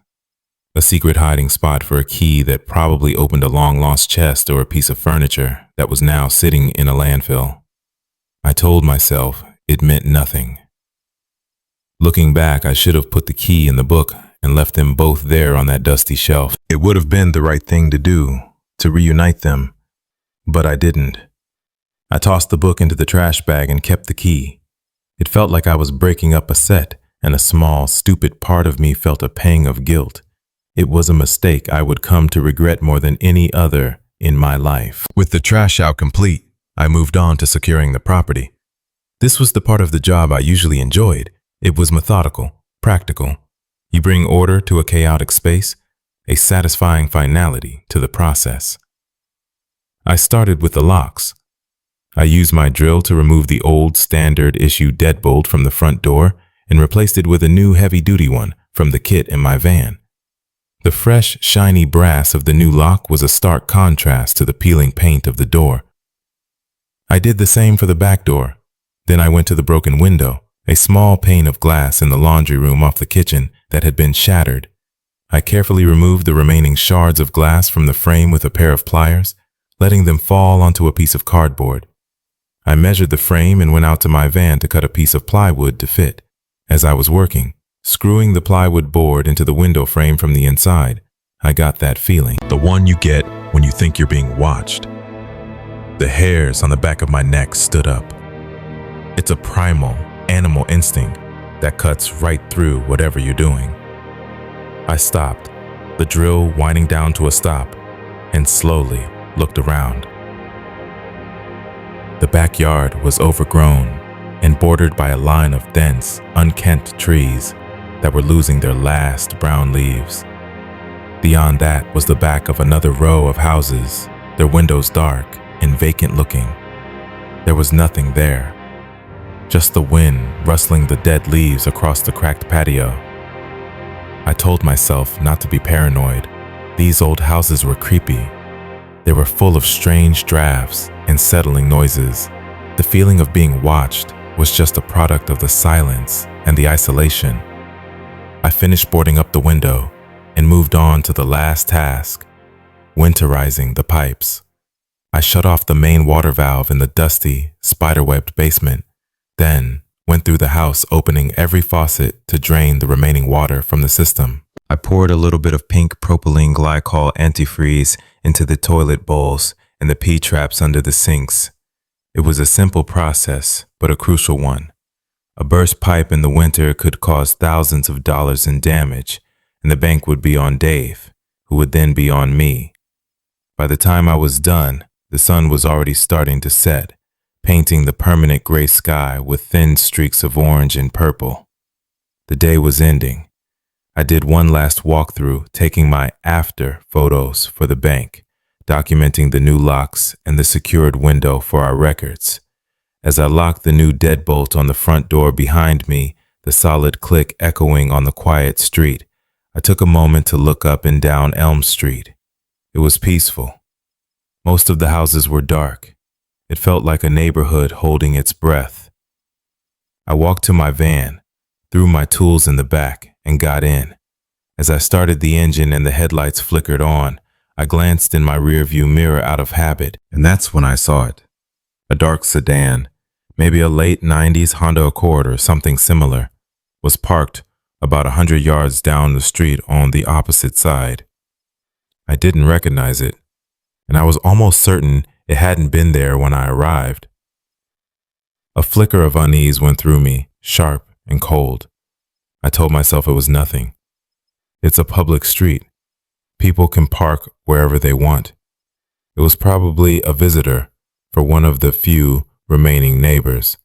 A secret hiding spot for a key that probably opened a long-lost chest or a piece of furniture that was now sitting in a landfill. I told myself it meant nothing. Looking back, I should have put the key in the book and left them both there on that dusty shelf. It would have been the right thing to do, to reunite them, but I didn't. I tossed the book into the trash bag and kept the key. It felt like I was breaking up a set, and a small, stupid part of me felt a pang of guilt. It was a mistake I would come to regret more than any other in my life. With the trash out complete, I moved on to securing the property. This was the part of the job I usually enjoyed. It was methodical, practical. You bring order to a chaotic space, a satisfying finality to the process. I started with the locks. I used my drill to remove the old standard-issue deadbolt from the front door and replaced it with a new heavy-duty one from the kit in my van. The fresh, shiny brass of the new lock was a stark contrast to the peeling paint of the door. I did the same for the back door. Then I went to the broken window, a small pane of glass in the laundry room off the kitchen that had been shattered. I carefully removed the remaining shards of glass from the frame with a pair of pliers, letting them fall onto a piece of cardboard. I measured the frame and went out to my van to cut a piece of plywood to fit. As I was working, screwing the plywood board into the window frame from the inside, I got that feeling. The one you get when you think you're being watched. The hairs on the back of my neck stood up. It's a primal, animal instinct that cuts right through whatever you're doing. I stopped, the drill winding down to a stop, and slowly looked around. The backyard was overgrown and bordered by a line of dense, unkempt trees that were losing their last brown leaves. Beyond that was the back of another row of houses, their windows dark and vacant looking. There was nothing there, just the wind rustling the dead leaves across the cracked patio. I told myself not to be paranoid. These old houses were creepy. They were full of strange drafts and settling noises. The feeling of being watched was just a product of the silence and the isolation. I finished boarding up the window and moved on to the last task, winterizing the pipes. I shut off the main water valve in the dusty, spiderwebbed basement, then went through the house opening every faucet to drain the remaining water from the system. I poured a little bit of pink propylene glycol antifreeze into the toilet bowls and the P-traps under the sinks. It was a simple process, but a crucial one. A burst pipe in the winter could cause thousands of dollars in damage, and the bank would be on Dave, who would then be on me. By the time I was done, the sun was already starting to set, painting the permanent gray sky with thin streaks of orange and purple. The day was ending. I did one last walkthrough, taking my after photos for the bank, documenting the new locks and the secured window for our records. As I locked the new deadbolt on the front door behind me, the solid click echoing on the quiet street, I took a moment to look up and down Elm Street. It was peaceful. Most of the houses were dark. It felt like a neighborhood holding its breath. I walked to my van, threw my tools in the back, and got in. As I started the engine and the headlights flickered on, I glanced in my rearview mirror out of habit, and that's when I saw it. A dark sedan, maybe a late 90s Honda Accord or something similar, was parked about 100 yards down the street on the opposite side. I didn't recognize it, and I was almost certain it hadn't been there when I arrived. A flicker of unease went through me, sharp and cold. I told myself it was nothing. It's a public street. People can park wherever they want. It was probably a visitor for one of the few remaining neighbors.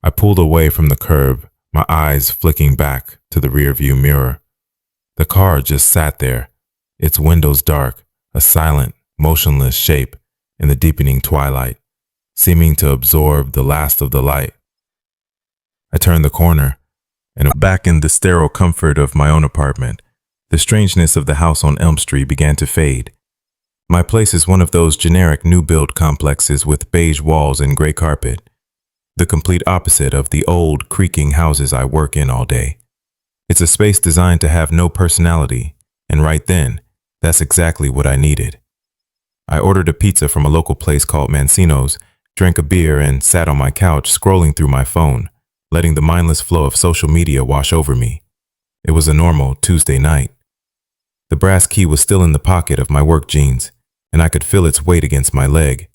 I pulled away from the curb, my eyes flicking back to the rearview mirror. The car just sat there, its windows dark, a silent, motionless shape in the deepening twilight, seeming to absorb the last of the light. I turned the corner, and back in the sterile comfort of my own apartment, the strangeness of the house on Elm Street began to fade. My place is one of those generic new-build complexes with beige walls and gray carpet, the complete opposite of the old, creaking houses I work in all day. It's a space designed to have no personality, and right then, that's exactly what I needed. I ordered a pizza from a local place called Mancino's, drank a beer, and sat on my couch scrolling through my phone, letting the mindless flow of social media wash over me. It was a normal Tuesday night. The brass key was still in the pocket of my work jeans, and I could feel its weight against my leg.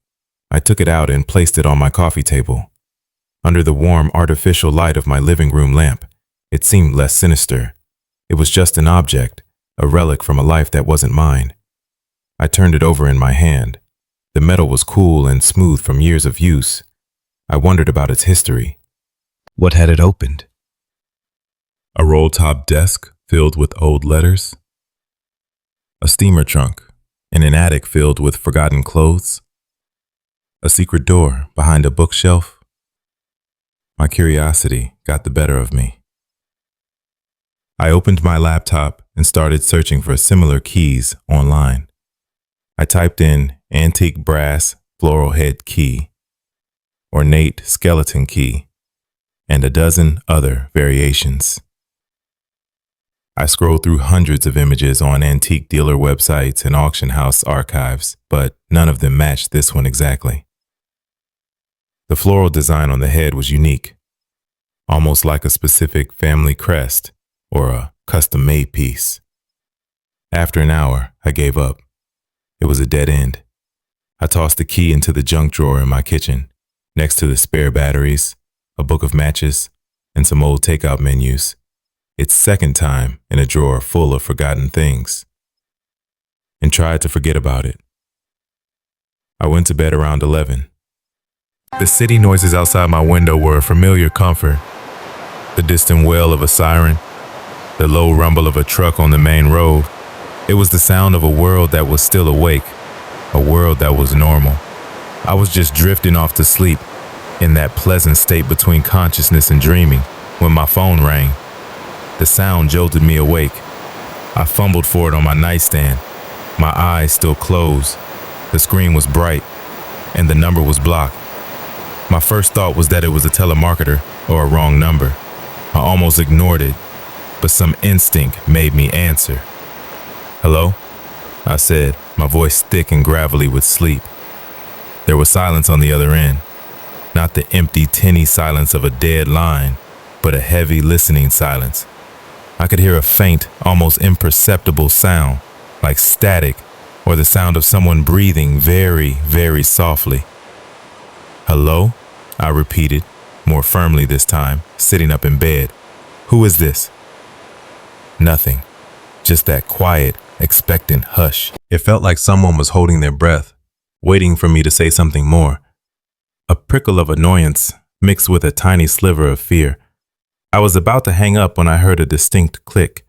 I took it out and placed it on my coffee table. Under the warm, artificial light of my living room lamp, it seemed less sinister. It was just an object, a relic from a life that wasn't mine. I turned it over in my hand. The metal was cool and smooth from years of use. I wondered about its history. What had it opened? A roll-top desk filled with old letters? A steamer trunk in an attic filled with forgotten clothes? A secret door behind a bookshelf? My curiosity got the better of me. I opened my laptop and started searching for similar keys online. I typed in antique brass floral head key, ornate skeleton key, and a dozen other variations. I scrolled through hundreds of images on antique dealer websites and auction house archives, but none of them matched this one exactly. The floral design on the head was unique, almost like a specific family crest or a custom-made piece. After an hour, I gave up. It was a dead end. I tossed the key into the junk drawer in my kitchen, next to the spare batteries, a book of matches, and some old takeout menus. Its second time in a drawer full of forgotten things. And tried to forget about it. I went to bed around 11. The city noises outside my window were a familiar comfort. The distant wail of a siren, the low rumble of a truck on the main road. It was the sound of a world that was still awake, a world that was normal. I was just drifting off to sleep, in that pleasant state between consciousness and dreaming, when my phone rang. The sound jolted me awake. I fumbled for it on my nightstand, my eyes still closed. The screen was bright, and the number was blocked. My first thought was that it was a telemarketer or a wrong number. I almost ignored it, but some instinct made me answer. "Hello?" I said, my voice thick and gravelly with sleep. There was silence on the other end, not the empty, tinny silence of a dead line, but a heavy, listening silence. I could hear a faint, almost imperceptible sound, like static or the sound of someone breathing very, very softly. Hello? I repeated, more firmly this time, sitting up in bed. Who is this? Nothing. Just that quiet, expectant hush. It felt like someone was holding their breath, waiting for me to say something more. A prickle of annoyance mixed with a tiny sliver of fear. I was about to hang up when I heard a distinct click.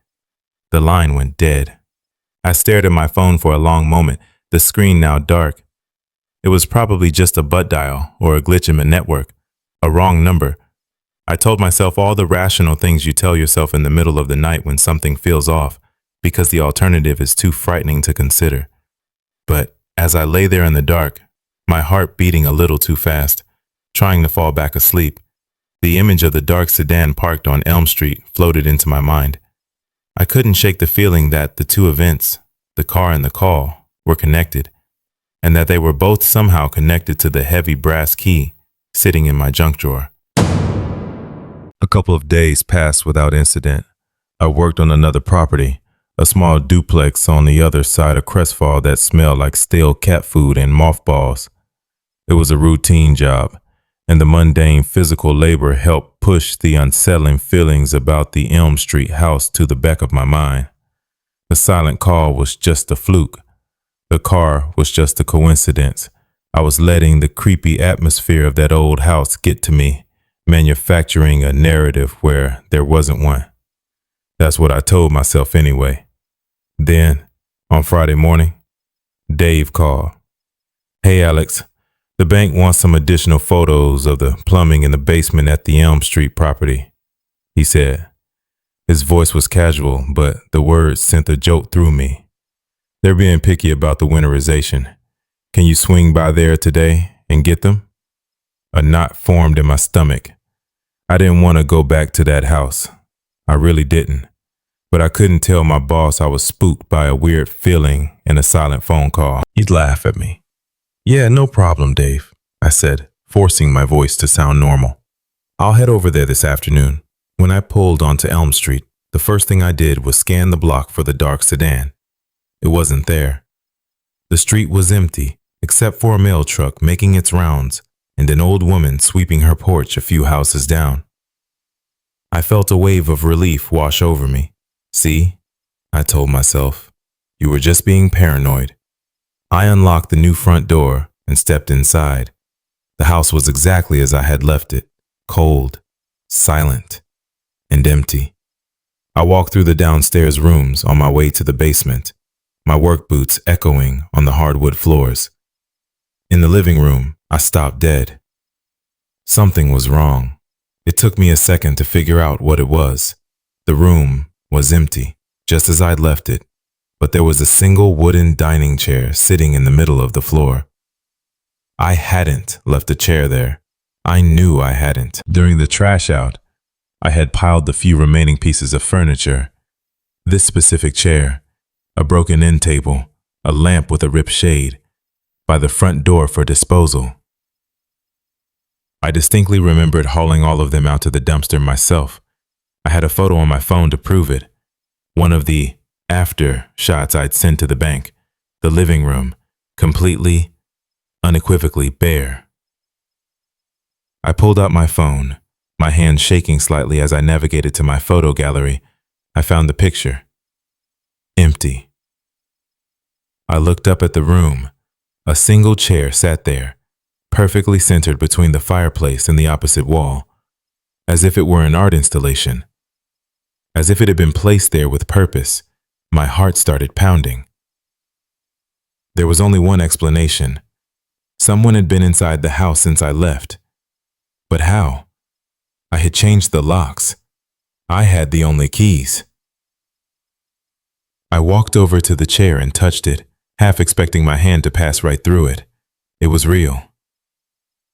The line went dead. I stared at my phone for a long moment, the screen now dark. It was probably just a butt dial or a glitch in the network, a wrong number. I told myself all the rational things you tell yourself in the middle of the night when something feels off, because the alternative is too frightening to consider. But as I lay there in the dark, my heart beating a little too fast, trying to fall back asleep, the image of the dark sedan parked on Elm Street floated into my mind. I couldn't shake the feeling that the two events, the car and the call, were connected, and that they were both somehow connected to the heavy brass key sitting in my junk drawer. A couple of days passed without incident. I worked on another property, a small duplex on the other side of Crestfall that smelled like stale cat food and mothballs. It was a routine job, and the mundane physical labor helped push the unsettling feelings about the Elm Street house to the back of my mind. The silent call was just a fluke. The car was just a coincidence. I was letting the creepy atmosphere of that old house get to me, manufacturing a narrative where there wasn't one. That's what I told myself anyway. Then, on Friday morning, Dave called. "Hey Alex, the bank wants some additional photos of the plumbing in the basement at the Elm Street property," he said. His voice was casual, but the words sent a jolt through me. "They're being picky about the winterization. Can you swing by there today and get them?" A knot formed in my stomach. I didn't want to go back to that house. I really didn't. But I couldn't tell my boss I was spooked by a weird feeling and a silent phone call. He'd laugh at me. "Yeah, no problem, Dave," I said, forcing my voice to sound normal. "I'll head over there this afternoon." When I pulled onto Elm Street, the first thing I did was scan the block for the dark sedan. It wasn't there. The street was empty, except for a mail truck making its rounds and an old woman sweeping her porch a few houses down. I felt a wave of relief wash over me. "See," I told myself, "you were just being paranoid." I unlocked the new front door and stepped inside. The house was exactly as I had left it, cold, silent, and empty. I walked through the downstairs rooms on my way to the basement, my work boots echoing on the hardwood floors. In the living room, I stopped dead. Something was wrong. It took me a second to figure out what it was. The room was empty, just as I'd left it, but there was a single wooden dining chair sitting in the middle of the floor. I hadn't left a chair there. I knew I hadn't. During the trash out, I had piled the few remaining pieces of furniture. This specific chair, a broken end table, a lamp with a ripped shade, by the front door for disposal. I distinctly remembered hauling all of them out to the dumpster myself. I had a photo on my phone to prove it. One of the after shots I'd sent to the bank. The living room, completely, unequivocally bare. I pulled out my phone, my hand shaking slightly as I navigated to my photo gallery. I found the picture. Empty. I looked up at the room. A single chair sat there, perfectly centered between the fireplace and the opposite wall, as if it were an art installation. As if it had been placed there with purpose. My heart started pounding. There was only one explanation. Someone had been inside the house since I left. But how? I had changed the locks. I had the only keys. I walked over to the chair and touched it, half expecting my hand to pass right through it. It was real.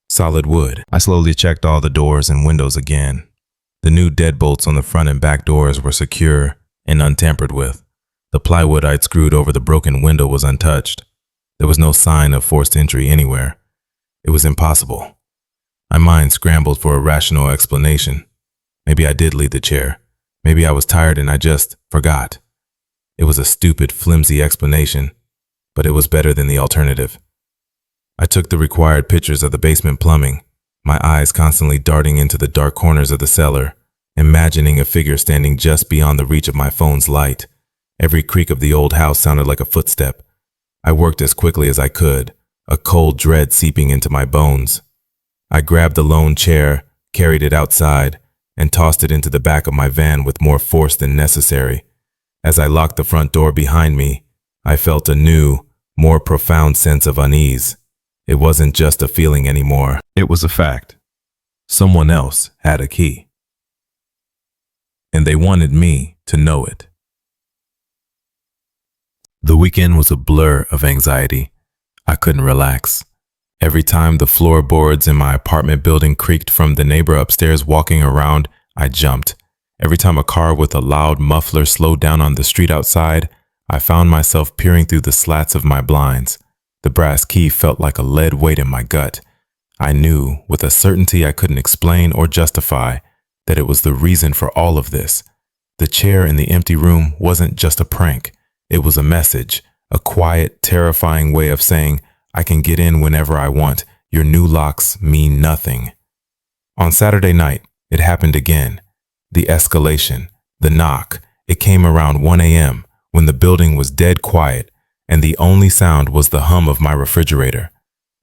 Solid wood. I slowly checked all the doors and windows again. The new deadbolts on the front and back doors were secure and untampered with. The plywood I'd screwed over the broken window was untouched. There was no sign of forced entry anywhere. It was impossible. My mind scrambled for a rational explanation. Maybe I did leave the chair. Maybe I was tired and I just forgot. It was a stupid, flimsy explanation, but it was better than the alternative. I took the required pictures of the basement plumbing, my eyes constantly darting into the dark corners of the cellar, imagining a figure standing just beyond the reach of my phone's light. Every creak of the old house sounded like a footstep. I worked as quickly as I could, a cold dread seeping into my bones. I grabbed the lone chair, carried it outside, and tossed it into the back of my van with more force than necessary. As I locked the front door behind me, I felt a new, more profound sense of unease. It wasn't just a feeling anymore. It was a fact. Someone else had a key. And they wanted me to know it. The weekend was a blur of anxiety. I couldn't relax. Every time the floorboards in my apartment building creaked from the neighbor upstairs walking around, I jumped. Every time a car with a loud muffler slowed down on the street outside, I found myself peering through the slats of my blinds. The brass key felt like a lead weight in my gut. I knew, with a certainty I couldn't explain or justify, that it was the reason for all of this. The chair in the empty room wasn't just a prank. It was a message, a quiet, terrifying way of saying, I can get in whenever I want. Your new locks mean nothing. On Saturday night, it happened again. The escalation, the knock, it came around 1 a.m. when the building was dead quiet, and the only sound was the hum of my refrigerator.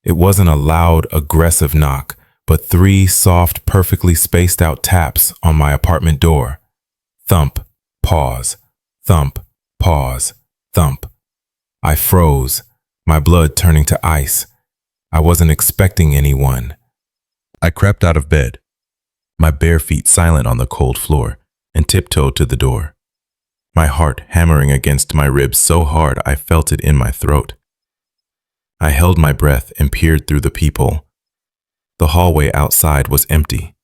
It wasn't a loud, aggressive knock, but 3 soft, perfectly spaced out taps on my apartment door. Thump, pause, thump, pause, thump. I froze, my blood turning to ice. I wasn't expecting anyone. I crept out of bed, my bare feet silent on the cold floor, and tiptoed to the door. My heart hammering against my ribs so hard I felt it in my throat. I held my breath and peered through the peephole. The hallway outside was empty.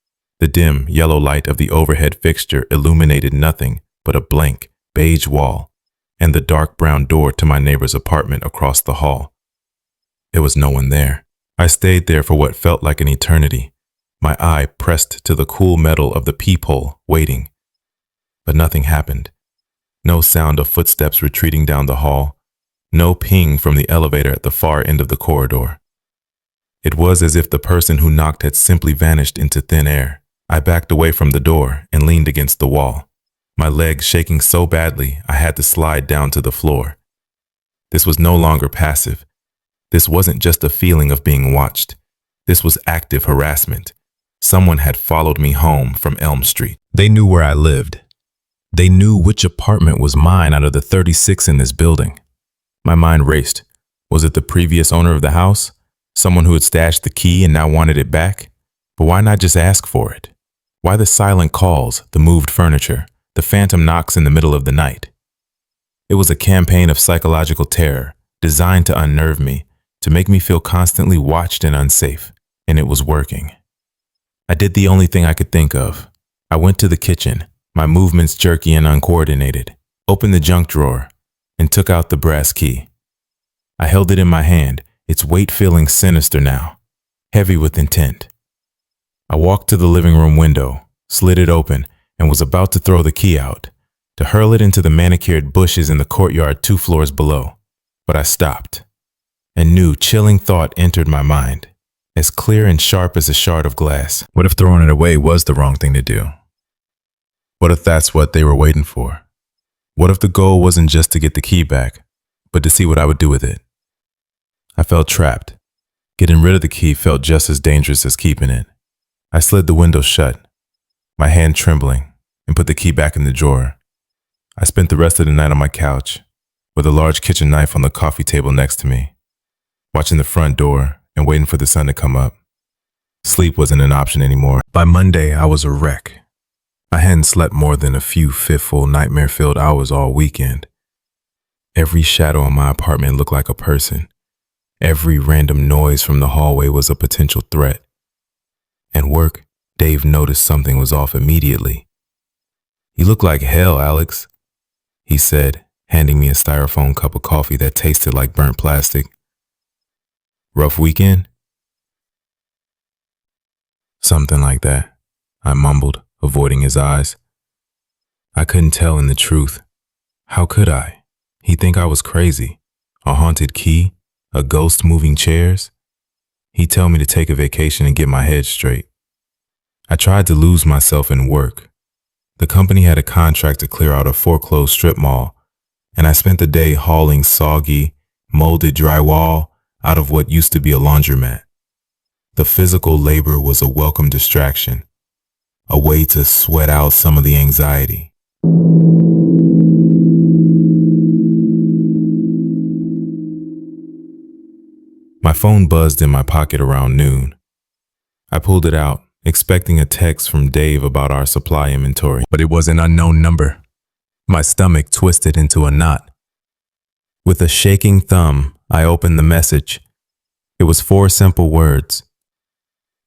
The dim, yellow light of the overhead fixture illuminated nothing but a blank, beige wall and the dark brown door to my neighbor's apartment across the hall. There was no one there. I stayed there for what felt like an eternity, my eye pressed to the cool metal of the peephole, waiting. But nothing happened. No sound of footsteps retreating down the hall. No ping from the elevator at the far end of the corridor. It was as if the person who knocked had simply vanished into thin air. I backed away from the door and leaned against the wall, my legs shaking so badly I had to slide down to the floor. This was no longer passive. This wasn't just a feeling of being watched. This was active harassment. Someone had followed me home from Elm Street. They knew where I lived. They knew which apartment was mine out of the 36 in this building. My mind raced. Was it the previous owner of the house? Someone who had stashed the key and now wanted it back? But why not just ask for it? Why the silent calls, the moved furniture, the phantom knocks in the middle of the night? It was a campaign of psychological terror, designed to unnerve me, to make me feel constantly watched and unsafe. And it was working. I did the only thing I could think of. I went to the kitchen, my movements jerky and uncoordinated, opened the junk drawer, and took out the brass key. I held it in my hand, its weight feeling sinister now, heavy with intent. I walked to the living room window, slid it open, and was about to throw the key out, to hurl it into the manicured bushes in the courtyard 2 floors below. But I stopped. A new, chilling thought entered my mind, as clear and sharp as a shard of glass. What if throwing it away was the wrong thing to do? What if that's what they were waiting for? What if the goal wasn't just to get the key back, but to see what I would do with it? I felt trapped. Getting rid of the key felt just as dangerous as keeping it. I slid the window shut, my hand trembling, and put the key back in the drawer. I spent the rest of the night on my couch, with a large kitchen knife on the coffee table next to me, watching the front door and waiting for the sun to come up. Sleep wasn't an option anymore. By Monday, I was a wreck. I hadn't slept more than a few fitful, nightmare-filled hours all weekend. Every shadow in my apartment looked like a person. Every random noise from the hallway was a potential threat. At work, Dave noticed something was off immediately. "You look like hell, Alex," he said, handing me a styrofoam cup of coffee that tasted like burnt plastic. "Rough weekend?" "Something like that," I mumbled, avoiding his eyes. I couldn't tell him the truth. How could I? He'd think I was crazy. A haunted key? A ghost moving chairs? He'd tell me to take a vacation and get my head straight. I tried to lose myself in work. The company had a contract to clear out a foreclosed strip mall, and I spent the day hauling soggy, molded drywall out of what used to be a laundromat. The physical labor was a welcome distraction, a way to sweat out some of the anxiety. My phone buzzed in my pocket around noon. I pulled it out, expecting a text from Dave about our supply inventory, but it was an unknown number. My stomach twisted into a knot. With a shaking thumb, I opened the message. It was 4 simple words.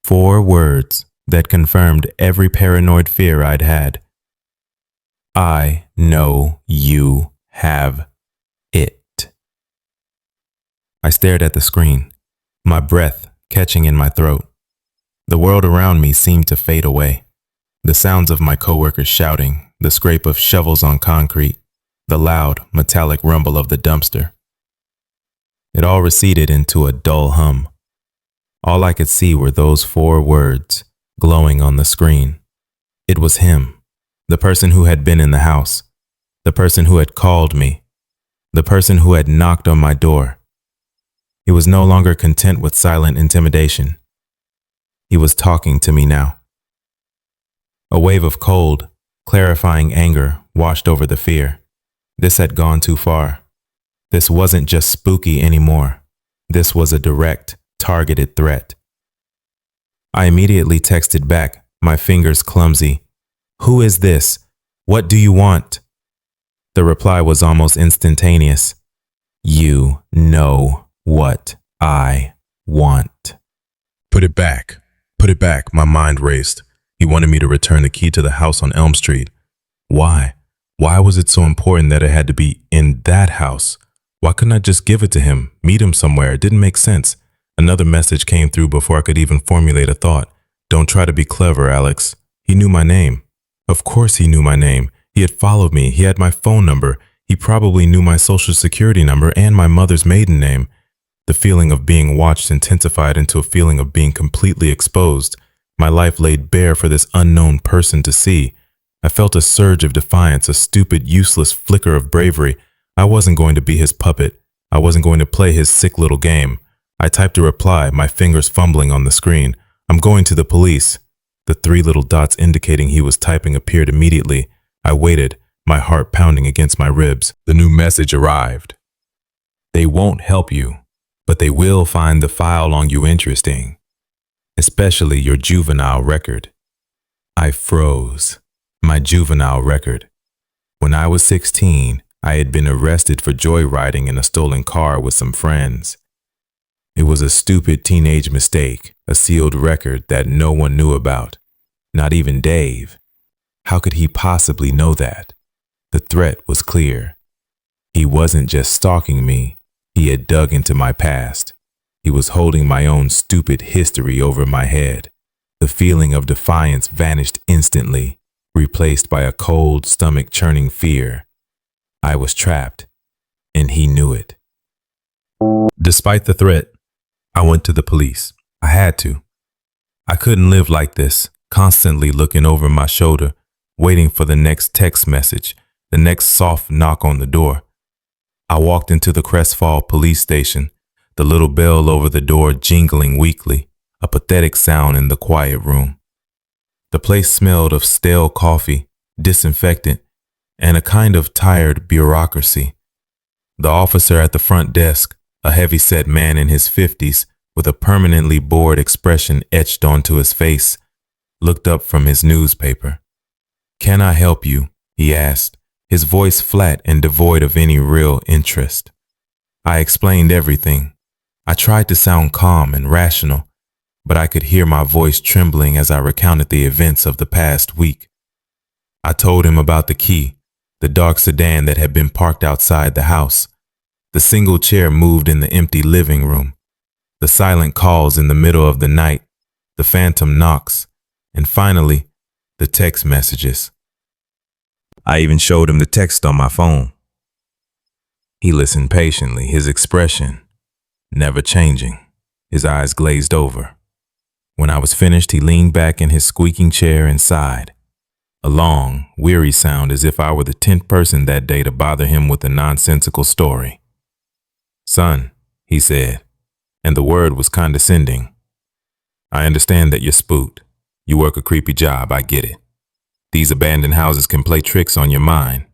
4 words that confirmed every paranoid fear I'd had. I know you have it. I stared at the screen, my breath catching in my throat. The world around me seemed to fade away. The sounds of my coworkers shouting, the scrape of shovels on concrete, the loud, metallic rumble of the dumpster. It all receded into a dull hum. All I could see were those 4 words glowing on the screen. It was him, the person who had been in the house, the person who had called me, the person who had knocked on my door. He was no longer content with silent intimidation. He was talking to me now. A wave of cold, clarifying anger washed over the fear. This had gone too far. This wasn't just spooky anymore. This was a direct, targeted threat. I immediately texted back, my fingers clumsy. "Who is this? What do you want?" The reply was almost instantaneous. "You know what I want." Put it back. Put it back. My mind raced. He wanted me to return the key to the house on Elm Street. Why? Why was it so important that it had to be in that house? Why couldn't I just give it to him, meet him somewhere? It didn't make sense. Another message came through before I could even formulate a thought. "Don't try to be clever, Alex." He knew my name. Of course he knew my name. He had followed me. He had my phone number. He probably knew my social security number and my mother's maiden name. The feeling of being watched intensified into a feeling of being completely exposed. My life laid bare for this unknown person to see. I felt a surge of defiance, a stupid, useless flicker of bravery. I wasn't going to be his puppet. I wasn't going to play his sick little game. I typed a reply, my fingers fumbling on the screen. "I'm going to the police." The 3 little dots indicating he was typing appeared immediately. I waited, my heart pounding against my ribs. The new message arrived. "They won't help you, but they will find the file on you interesting, especially your juvenile record." I froze. My juvenile record. When I was 16, I had been arrested for joyriding in a stolen car with some friends. It was a stupid teenage mistake, a sealed record that no one knew about. Not even Dave. How could he possibly know that? The threat was clear. He wasn't just stalking me. He had dug into my past. He was holding my own stupid history over my head. The feeling of defiance vanished instantly, replaced by a cold, stomach-churning fear. I was trapped, and he knew it. Despite the threat, I went to the police. I had to. I couldn't live like this, constantly looking over my shoulder, waiting for the next text message, the next soft knock on the door. I walked into the Crestfall police station, the little bell over the door jingling weakly, a pathetic sound in the quiet room. The place smelled of stale coffee, disinfectant, and a kind of tired bureaucracy. The officer at the front desk, a heavy-set man in his 50s with a permanently bored expression etched onto his face, looked up from his newspaper. "Can I help you?" he asked, his voice flat and devoid of any real interest. I explained everything. I tried to sound calm and rational, but I could hear my voice trembling as I recounted the events of the past week. I told him about the key, the dark sedan that had been parked outside the house, the single chair moved in the empty living room, the silent calls in the middle of the night, the phantom knocks, and finally, the text messages. I even showed him the text on my phone. He listened patiently, his expression never changing. His eyes glazed over. When I was finished, he leaned back in his squeaking chair and sighed. A long, weary sound as if I were the 10th person that day to bother him with a nonsensical story. "Son," he said, and the word was condescending. "I understand that you're spooked. You work a creepy job, I get it. These abandoned houses can play tricks on your mind.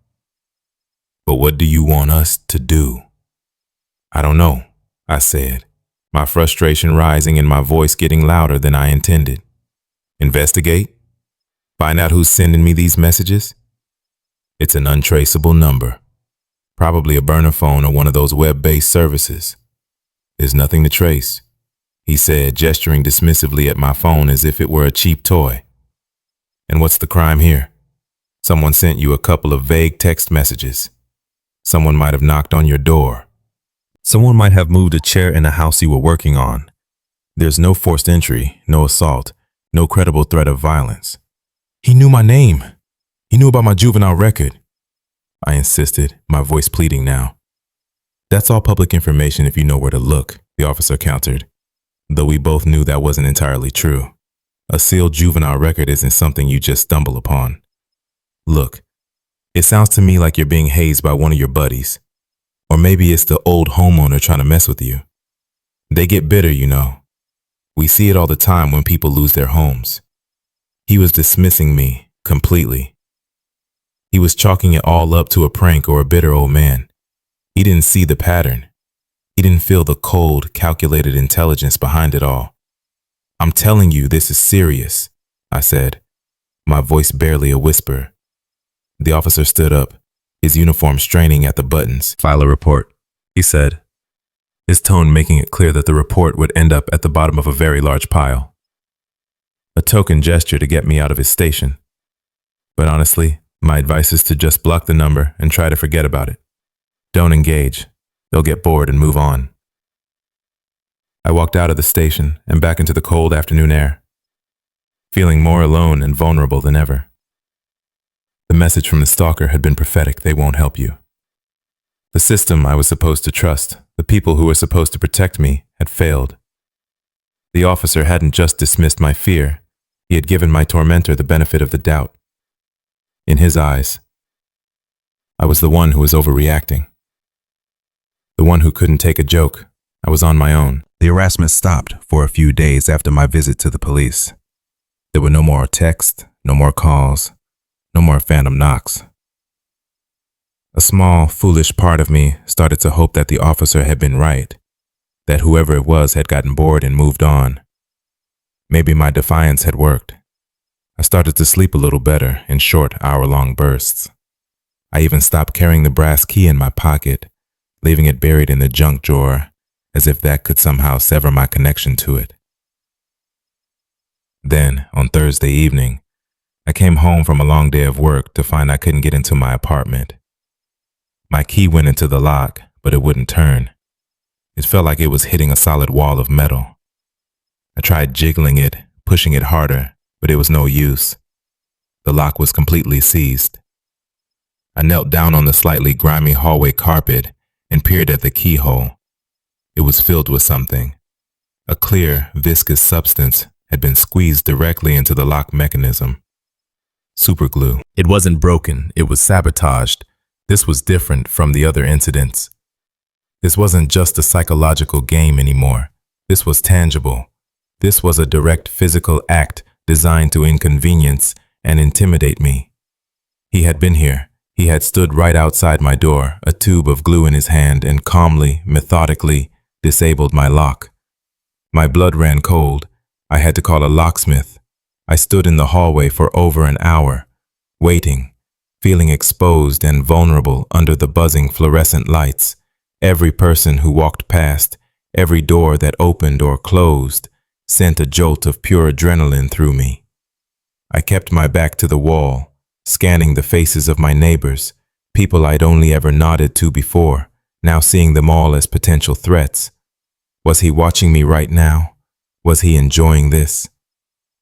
But what do you want us to do?" "I don't know," I said, my frustration rising and my voice getting louder than I intended. "Investigate? Find out who's sending me these messages? It's an untraceable number. Probably a burner phone or one of those web-based services. There's nothing to trace," he said, gesturing dismissively at my phone as if it were a cheap toy. "And what's the crime here? Someone sent you a couple of vague text messages. Someone might have knocked on your door. Someone might have moved a chair in a house you were working on. There's no forced entry, no assault, no credible threat of violence." "He knew my name. He knew about my juvenile record," I insisted, my voice pleading now. "That's all public information if you know where to look," the officer countered, though we both knew that wasn't entirely true. A sealed juvenile record isn't something you just stumble upon. "Look, it sounds to me like you're being hazed by one of your buddies. Or maybe it's the old homeowner trying to mess with you. They get bitter, you know. We see it all the time when people lose their homes." He was dismissing me completely. He was chalking it all up to a prank or a bitter old man. He didn't see the pattern. He didn't feel the cold, calculated intelligence behind it all. "I'm telling you, this is serious," I said, my voice barely a whisper. The officer stood up, his uniform straining at the buttons. "File a report," he said, his tone making it clear that the report would end up at the bottom of a very large pile. A token gesture to get me out of his station. But honestly, my advice is to just block the number and try to forget about it. Don't engage. They'll get bored and move on. I walked out of the station and back into the cold afternoon air, feeling more alone and vulnerable than ever. The message from the stalker had been prophetic. They won't help you. The system I was supposed to trust, the people who were supposed to protect me, had failed. The officer hadn't just dismissed my fear. He had given my tormentor the benefit of the doubt. In his eyes, I was the one who was overreacting. The one who couldn't take a joke. I was on my own. The harassment stopped for a few days after my visit to the police. There were no more texts, no more calls, no more phantom knocks. A small, foolish part of me started to hope that the officer had been right, that whoever it was had gotten bored and moved on. Maybe my defiance had worked. I started to sleep a little better in short, hour-long bursts. I even stopped carrying the brass key in my pocket, leaving it buried in the junk drawer, as if that could somehow sever my connection to it. Then, on Thursday evening, I came home from a long day of work to find I couldn't get into my apartment. My key went into the lock, but it wouldn't turn. It felt like it was hitting a solid wall of metal. I tried jiggling it, pushing it harder, but it was no use. The lock was completely seized. I knelt down on the slightly grimy hallway carpet and peered at the keyhole. It was filled with something. A clear, viscous substance had been squeezed directly into the lock mechanism. Superglue. It wasn't broken, it was sabotaged. This was different from the other incidents. This wasn't just a psychological game anymore. This was tangible. This was a direct physical act designed to inconvenience and intimidate me. He had been here. He had stood right outside my door, a tube of glue in his hand, and calmly, methodically disabled my lock. My blood ran cold. I had to call a locksmith. I stood in the hallway for over an hour, waiting, feeling exposed and vulnerable under the buzzing fluorescent lights. Every person who walked past, every door that opened or closed, sent a jolt of pure adrenaline through me. I kept my back to the wall, scanning the faces of my neighbors, people I'd only ever nodded to before, now seeing them all as potential threats. Was he watching me right now? Was he enjoying this?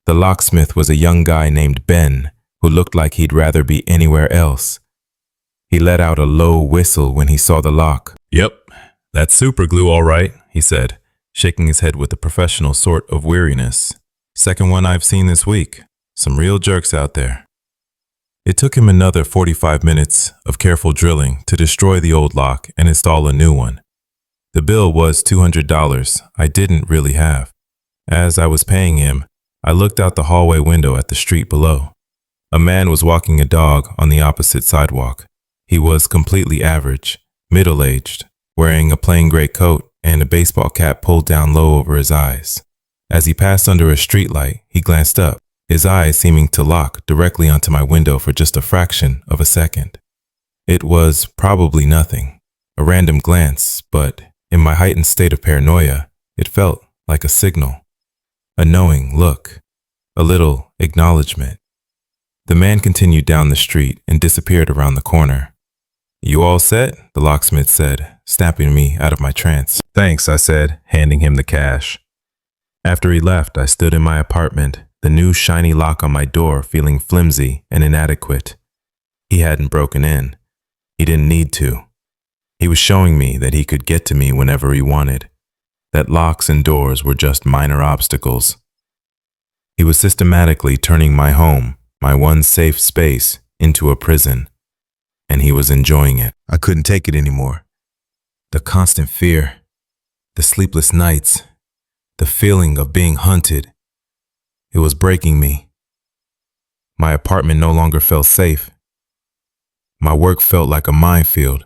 The locksmith was a young guy named Ben, who looked like he'd rather be anywhere else. He let out a low whistle when he saw the lock. "Yep, that's super glue all right," he said, shaking his head with a professional sort of weariness. Second one I've seen this week. Some real jerks out there. It took him another 45 minutes of careful drilling to destroy the old lock and install a new one. The bill was $200 I didn't really have. As I was paying him, I looked out the hallway window at the street below. A man was walking a dog on the opposite sidewalk. He was completely average, middle-aged, wearing a plain gray coat and a baseball cap pulled down low over his eyes. As he passed under a streetlight, he glanced up, his eyes seeming to lock directly onto my window for just a fraction of a second. It was probably nothing, a random glance, but in my heightened state of paranoia, it felt like a signal, a knowing look, a little acknowledgement. The man continued down the street and disappeared around the corner. "You all set?" the locksmith said, snapping me out of my trance. "Thanks," I said, handing him the cash. After he left, I stood in my apartment, the new shiny lock on my door feeling flimsy and inadequate. He hadn't broken in. He didn't need to. He was showing me that he could get to me whenever he wanted, that locks and doors were just minor obstacles. He was systematically turning my home, my one safe space, into a prison, and he was enjoying it. I couldn't take it anymore. The constant fear, the sleepless nights, the feeling of being hunted. It was breaking me. My apartment no longer felt safe. My work felt like a minefield.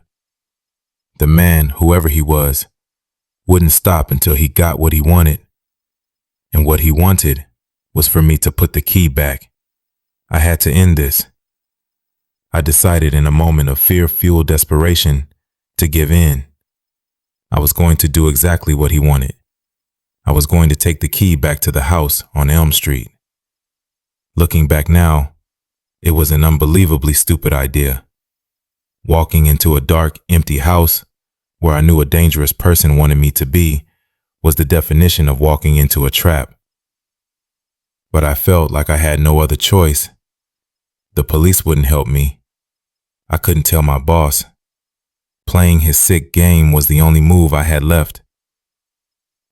The man, whoever he was, wouldn't stop until he got what he wanted. And what he wanted was for me to put the key back. I had to end this. I decided in a moment of fear-fueled desperation to give in. I was going to do exactly what he wanted. I was going to take the key back to the house on Elm Street. Looking back now, it was an unbelievably stupid idea. Walking into a dark, empty house where I knew a dangerous person wanted me to be was the definition of walking into a trap. But I felt like I had no other choice. The police wouldn't help me. I couldn't tell my boss. Playing his sick game was the only move I had left.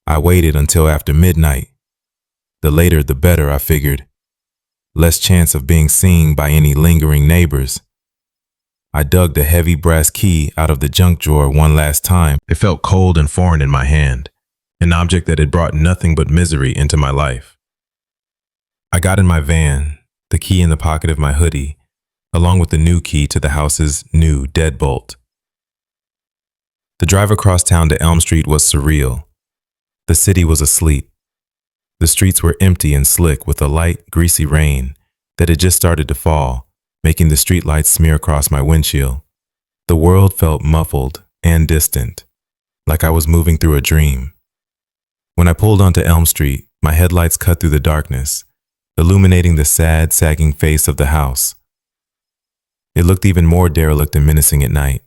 I waited until after midnight. The later the better, I figured. Less chance of being seen by any lingering neighbors. I dug the heavy brass key out of the junk drawer one last time. It felt cold and foreign in my hand, an object that had brought nothing but misery into my life. I got in my van, the key in the pocket of my hoodie, along with the new key to the house's new deadbolt. The drive across town to Elm Street was surreal. The city was asleep. The streets were empty and slick with a light, greasy rain that had just started to fall, making the streetlights smear across my windshield. The world felt muffled and distant, like I was moving through a dream. When I pulled onto Elm Street, my headlights cut through the darkness, illuminating the sad, sagging face of the house. It looked even more derelict and menacing at night,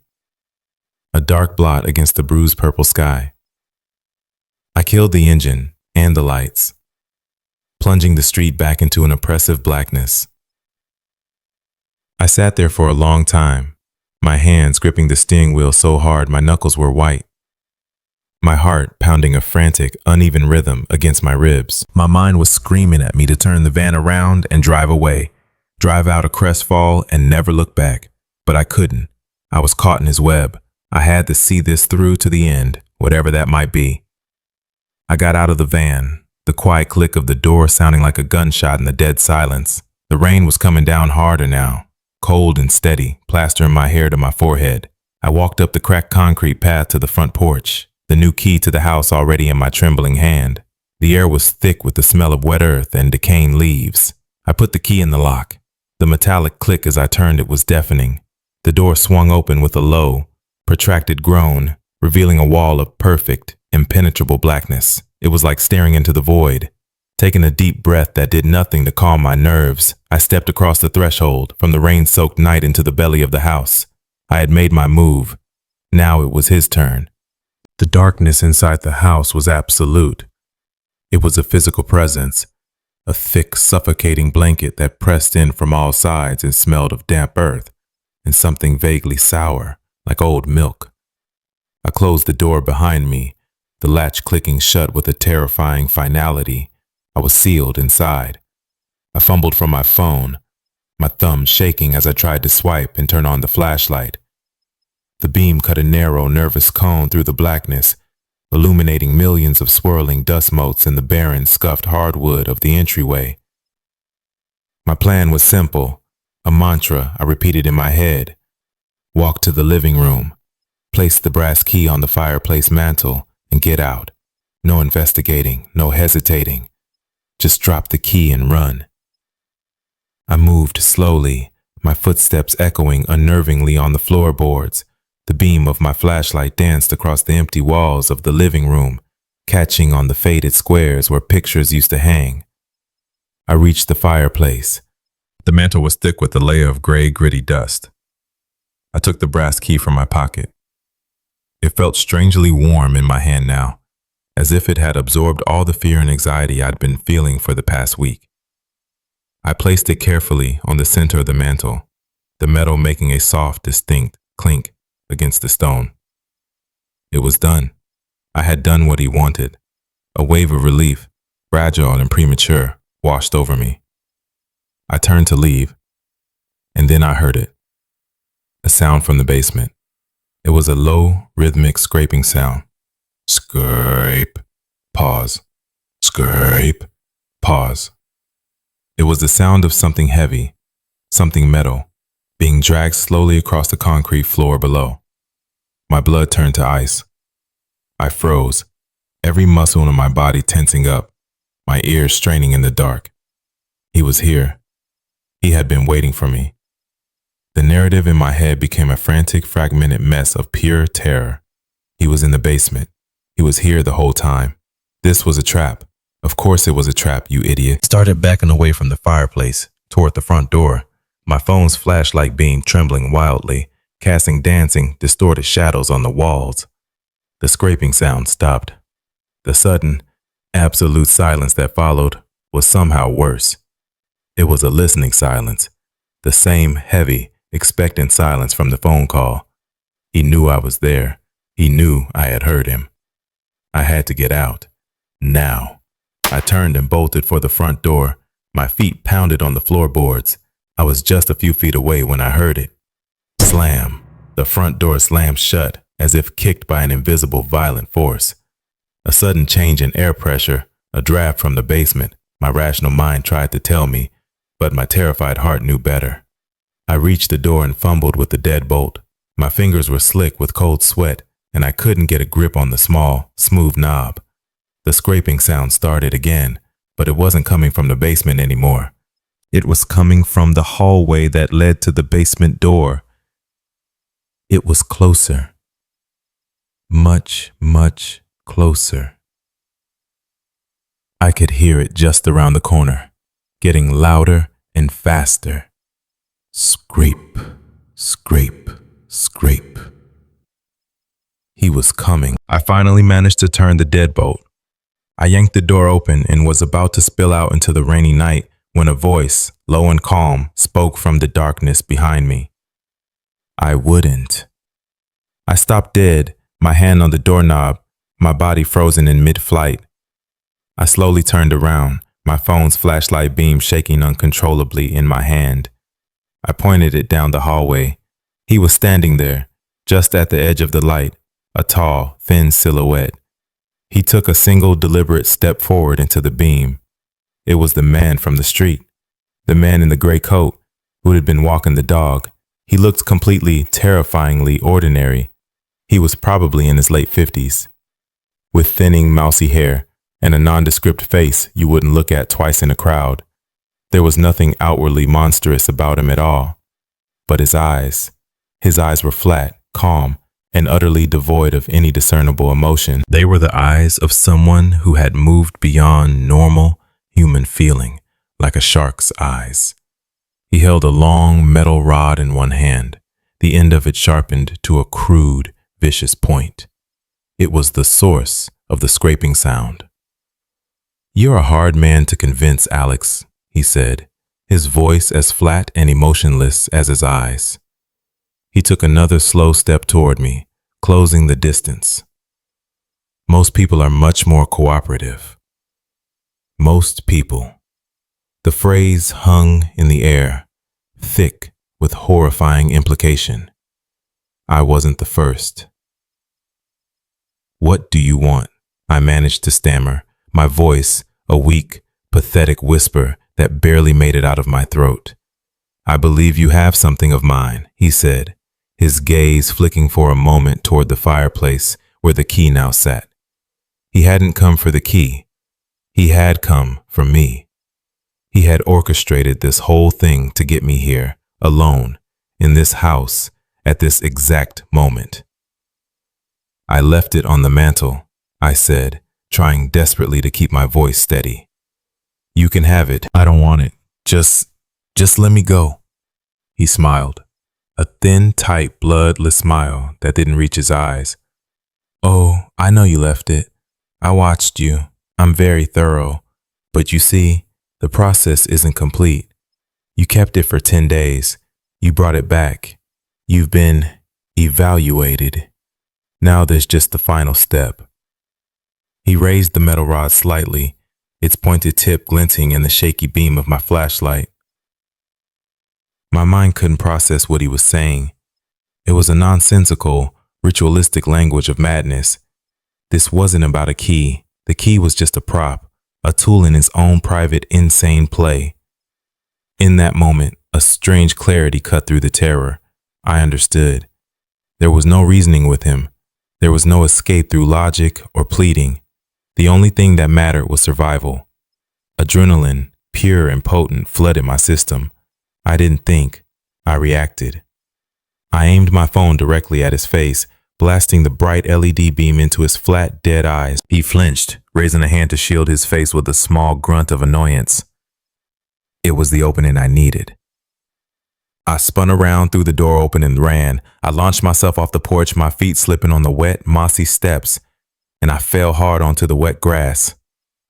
a dark blot against the bruised purple sky. I killed the engine and the lights, plunging the street back into an oppressive blackness. I sat there for a long time, my hands gripping the steering wheel so hard my knuckles were white. My heart pounding a frantic, uneven rhythm against my ribs. My mind was screaming at me to turn the van around and drive away, drive out a crestfall and never look back. But I couldn't. I was caught in his web. I had to see this through to the end, whatever that might be. I got out of the van, the quiet click of the door sounding like a gunshot in the dead silence. The rain was coming down harder now, cold and steady, plastering my hair to my forehead. I walked up the cracked concrete path to the front porch, the new key to the house already in my trembling hand. The air was thick with the smell of wet earth and decaying leaves. I put the key in the lock. The metallic click as I turned it was deafening. The door swung open with a low, protracted groan, revealing a wall of perfect, impenetrable blackness. It was like staring into the void. Taking a deep breath that did nothing to calm my nerves, I stepped across the threshold from the rain-soaked night into the belly of the house. I had made my move. Now it was his turn. The darkness inside the house was absolute. It was a physical presence, a thick, suffocating blanket that pressed in from all sides and smelled of damp earth and something vaguely sour, like old milk. I closed the door behind me, the latch clicking shut with a terrifying finality. I was sealed inside. I fumbled for my phone, my thumb shaking as I tried to swipe and turn on the flashlight. The beam cut a narrow, nervous cone through the blackness, illuminating millions of swirling dust motes in the barren, scuffed hardwood of the entryway. My plan was simple, a mantra I repeated in my head. Walk to the living room, place the brass key on the fireplace mantel, and get out. No investigating, no hesitating. Just drop the key and run. I moved slowly, my footsteps echoing unnervingly on the floorboards. The beam of my flashlight danced across the empty walls of the living room, catching on the faded squares where pictures used to hang. I reached the fireplace. The mantel was thick with a layer of gray, gritty dust. I took the brass key from my pocket. It felt strangely warm in my hand now, as if it had absorbed all the fear and anxiety I'd been feeling for the past week. I placed it carefully on the center of the mantel, the metal making a soft, distinct clink against the stone. It was done. I had done what he wanted. A wave of relief, fragile and premature, washed over me. I turned to leave, and then I heard it. A sound from the basement. It was a low, rhythmic scraping sound. Scrape. Pause. Scrape. Pause. It was the sound of something heavy, something metal, being dragged slowly across the concrete floor below. My blood turned to ice. I froze, every muscle in my body tensing up, my ears straining in the dark. He was here. He had been waiting for me. The narrative in my head became a frantic, fragmented mess of pure terror. He was in the basement. He was here the whole time. This was a trap. Of course it was a trap, you idiot. Started backing away from the fireplace, toward the front door, my phone's flashlight beam trembling wildly, casting dancing, distorted shadows on the walls. The scraping sound stopped. The sudden, absolute silence that followed was somehow worse. It was a listening silence, the same heavy, expectant silence from the phone call. He knew I was there. He knew I had heard him. I had to get out. Now. I turned and bolted for the front door. My feet pounded on the floorboards. I was just a few feet away when I heard it. Slam. The front door slammed shut, as if kicked by an invisible violent force. A sudden change in air pressure, a draft from the basement, my rational mind tried to tell me, but my terrified heart knew better. I reached the door and fumbled with the deadbolt. My fingers were slick with cold sweat, and I couldn't get a grip on the small, smooth knob. The scraping sound started again, but it wasn't coming from the basement anymore. It was coming from the hallway that led to the basement door. It was closer. Much, much closer. I could hear it just around the corner, getting louder and faster. Scrape, scrape, scrape. He was coming. I finally managed to turn the deadbolt. I yanked the door open and was about to spill out into the rainy night when a voice, low and calm, spoke from the darkness behind me. I wouldn't. I stopped dead, my hand on the doorknob, my body frozen in mid-flight. I slowly turned around, my phone's flashlight beam shaking uncontrollably in my hand. I pointed it down the hallway. He was standing there, just at the edge of the light, a tall, thin silhouette. He took a single deliberate step forward into the beam. It was the man from the street, the man in the gray coat who had been walking the dog. He looked completely, terrifyingly ordinary. He was probably in his late 50s, with thinning, mousy hair and a nondescript face you wouldn't look at twice in a crowd. There was nothing outwardly monstrous about him at all. But his eyes were flat, calm, and utterly devoid of any discernible emotion. They were the eyes of someone who had moved beyond normal human feeling, like a shark's eyes. He held a long metal rod in one hand, the end of it sharpened to a crude, vicious point. It was the source of the scraping sound. "You're a hard man to convince, Alex," he said, his voice as flat and emotionless as his eyes. He took another slow step toward me, closing the distance. Most people are much more cooperative. Most people. The phrase hung in the air, thick with horrifying implication. I wasn't the first. What do you want? I managed to stammer, my voice a weak, pathetic whisper that barely made it out of my throat. I believe you have something of mine, he said, his gaze flicking for a moment toward the fireplace where the key now sat. He hadn't come for the key. He had come for me. He had orchestrated this whole thing to get me here, alone, in this house, at this exact moment. I left it on the mantel, I said, trying desperately to keep my voice steady. You can have it. I don't want it. Just let me go. He smiled, a thin, tight, bloodless smile that didn't reach his eyes. Oh, I know you left it. I watched you. I'm very thorough. But you see, the process isn't complete. You kept it for 10 days. You brought it back. You've been evaluated. Now there's just the final step. He raised the metal rod slightly, its pointed tip glinting in the shaky beam of my flashlight. My mind couldn't process what he was saying. It was a nonsensical, ritualistic language of madness. This wasn't about a key. The key was just a prop, a tool in his own private, insane play. In that moment, a strange clarity cut through the terror. I understood. There was no reasoning with him. There was no escape through logic or pleading. The only thing that mattered was survival. Adrenaline, pure and potent, flooded my system. I didn't think. I reacted. I aimed my phone directly at his face, blasting the bright LED beam into his flat, dead eyes. He flinched, raising a hand to shield his face with a small grunt of annoyance. It was the opening I needed. I spun around through the door open and ran. I launched myself off the porch, my feet slipping on the wet, mossy steps, and I fell hard onto the wet grass.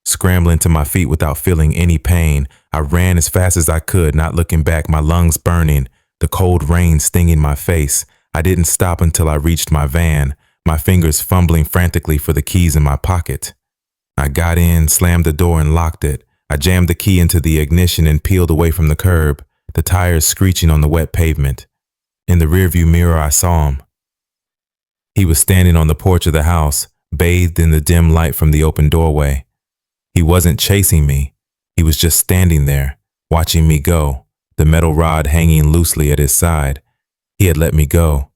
Scrambling to my feet without feeling any pain, I ran as fast as I could, not looking back, my lungs burning, the cold rain stinging my face. I didn't stop until I reached my van, my fingers fumbling frantically for the keys in my pocket. I got in, slammed the door, and locked it. I jammed the key into the ignition and peeled away from the curb, the tires screeching on the wet pavement. In the rearview mirror, I saw him. He was standing on the porch of the house, bathed in the dim light from the open doorway. He wasn't chasing me. He was just standing there, watching me go, the metal rod hanging loosely at his side. He had let me go.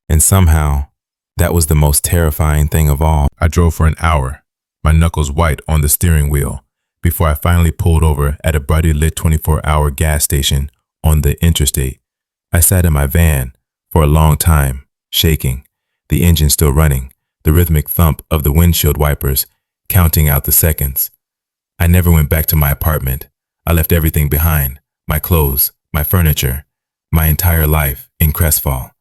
And somehow, that was the most terrifying thing of all. I drove for an hour, my knuckles white on the steering wheel, before I finally pulled over at a brightly lit 24-hour gas station on the interstate. I sat in my van for a long time, shaking, the engine still running, the rhythmic thump of the windshield wipers, counting out the seconds. I never went back to my apartment. I left everything behind, my clothes, my furniture, my entire life in Crestfall.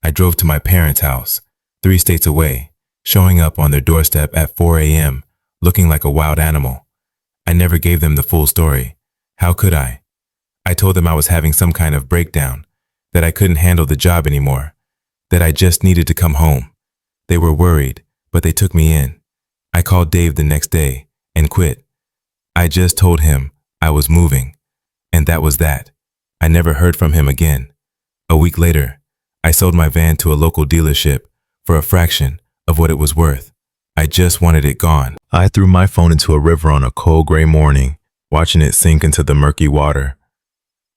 I drove to my parents' house, 3 states away, showing up on their doorstep at 4 a.m., looking like a wild animal. I never gave them the full story. How could I? I told them I was having some kind of breakdown, that I couldn't handle the job anymore, that I just needed to come home. They were worried, but they took me in. I called Dave the next day and quit. I just told him I was moving, and that was that. I never heard from him again. A week later, I sold my van to a local dealership for a fraction of what it was worth. I just wanted it gone. I threw my phone into a river on a cold gray morning, watching it sink into the murky water.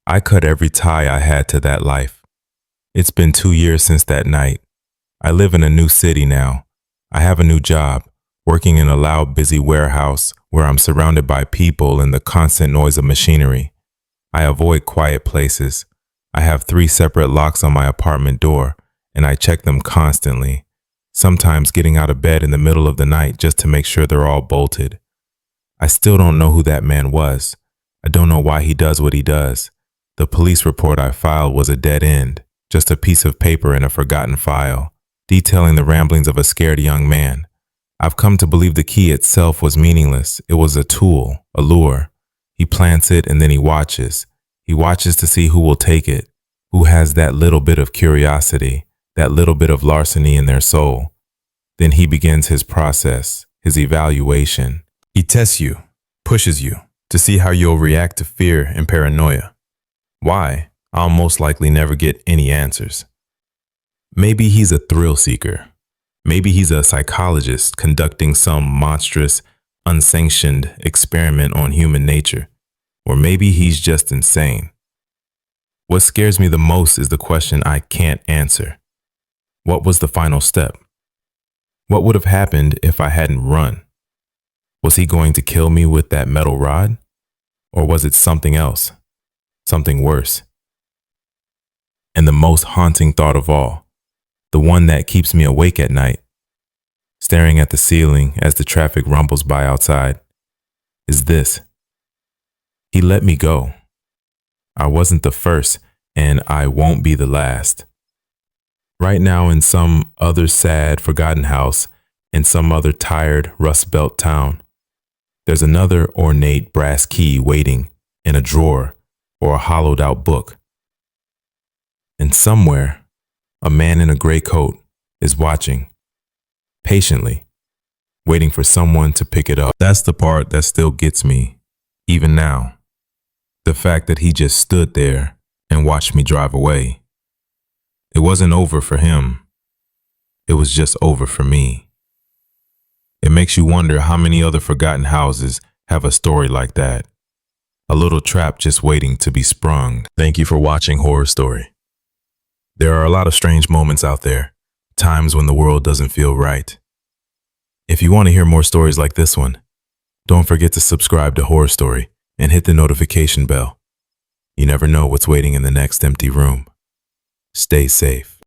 I cut every tie I had to that life. It's been 2 years since that night. I live in a new city now. I have a new job, working in a loud, busy warehouse where I'm surrounded by people and the constant noise of machinery. I avoid quiet places. I have 3 separate locks on my apartment door, and I check them constantly, sometimes getting out of bed in the middle of the night just to make sure they're all bolted. I still don't know who that man was. I don't know why he does what he does. The police report I filed was a dead end, just a piece of paper in a forgotten file, detailing the ramblings of a scared young man. I've come to believe the key itself was meaningless. It was a tool, a lure. He plants it and then he watches. He watches to see who will take it, who has that little bit of curiosity, that little bit of larceny in their soul. Then he begins his process, his evaluation. He tests you, pushes you to see how you'll react to fear and paranoia. Why? I'll most likely never get any answers. Maybe he's a thrill seeker. Maybe he's a psychologist conducting some monstrous, unsanctioned experiment on human nature. Or maybe he's just insane. What scares me the most is the question I can't answer. What was the final step? What would have happened if I hadn't run? Was he going to kill me with that metal rod? Or was it something else? Something worse? And the most haunting thought of all, the one that keeps me awake at night, staring at the ceiling as the traffic rumbles by outside, is this. He let me go. I wasn't the first, and I won't be the last. Right now in some other sad, forgotten house, in some other tired, rust-belt town, there's another ornate brass key waiting in a drawer or a hollowed-out book. And somewhere, a man in a gray coat is watching, patiently, waiting for someone to pick it up. That's the part that still gets me, even now. The fact that he just stood there and watched me drive away. It wasn't over for him. It was just over for me. It makes you wonder how many other forgotten houses have a story like that. A little trap just waiting to be sprung. Thank you for watching Horror Story. There are a lot of strange moments out there, times when the world doesn't feel right. If you want to hear more stories like this one, don't forget to subscribe to Horror Story and hit the notification bell. You never know what's waiting in the next empty room. Stay safe.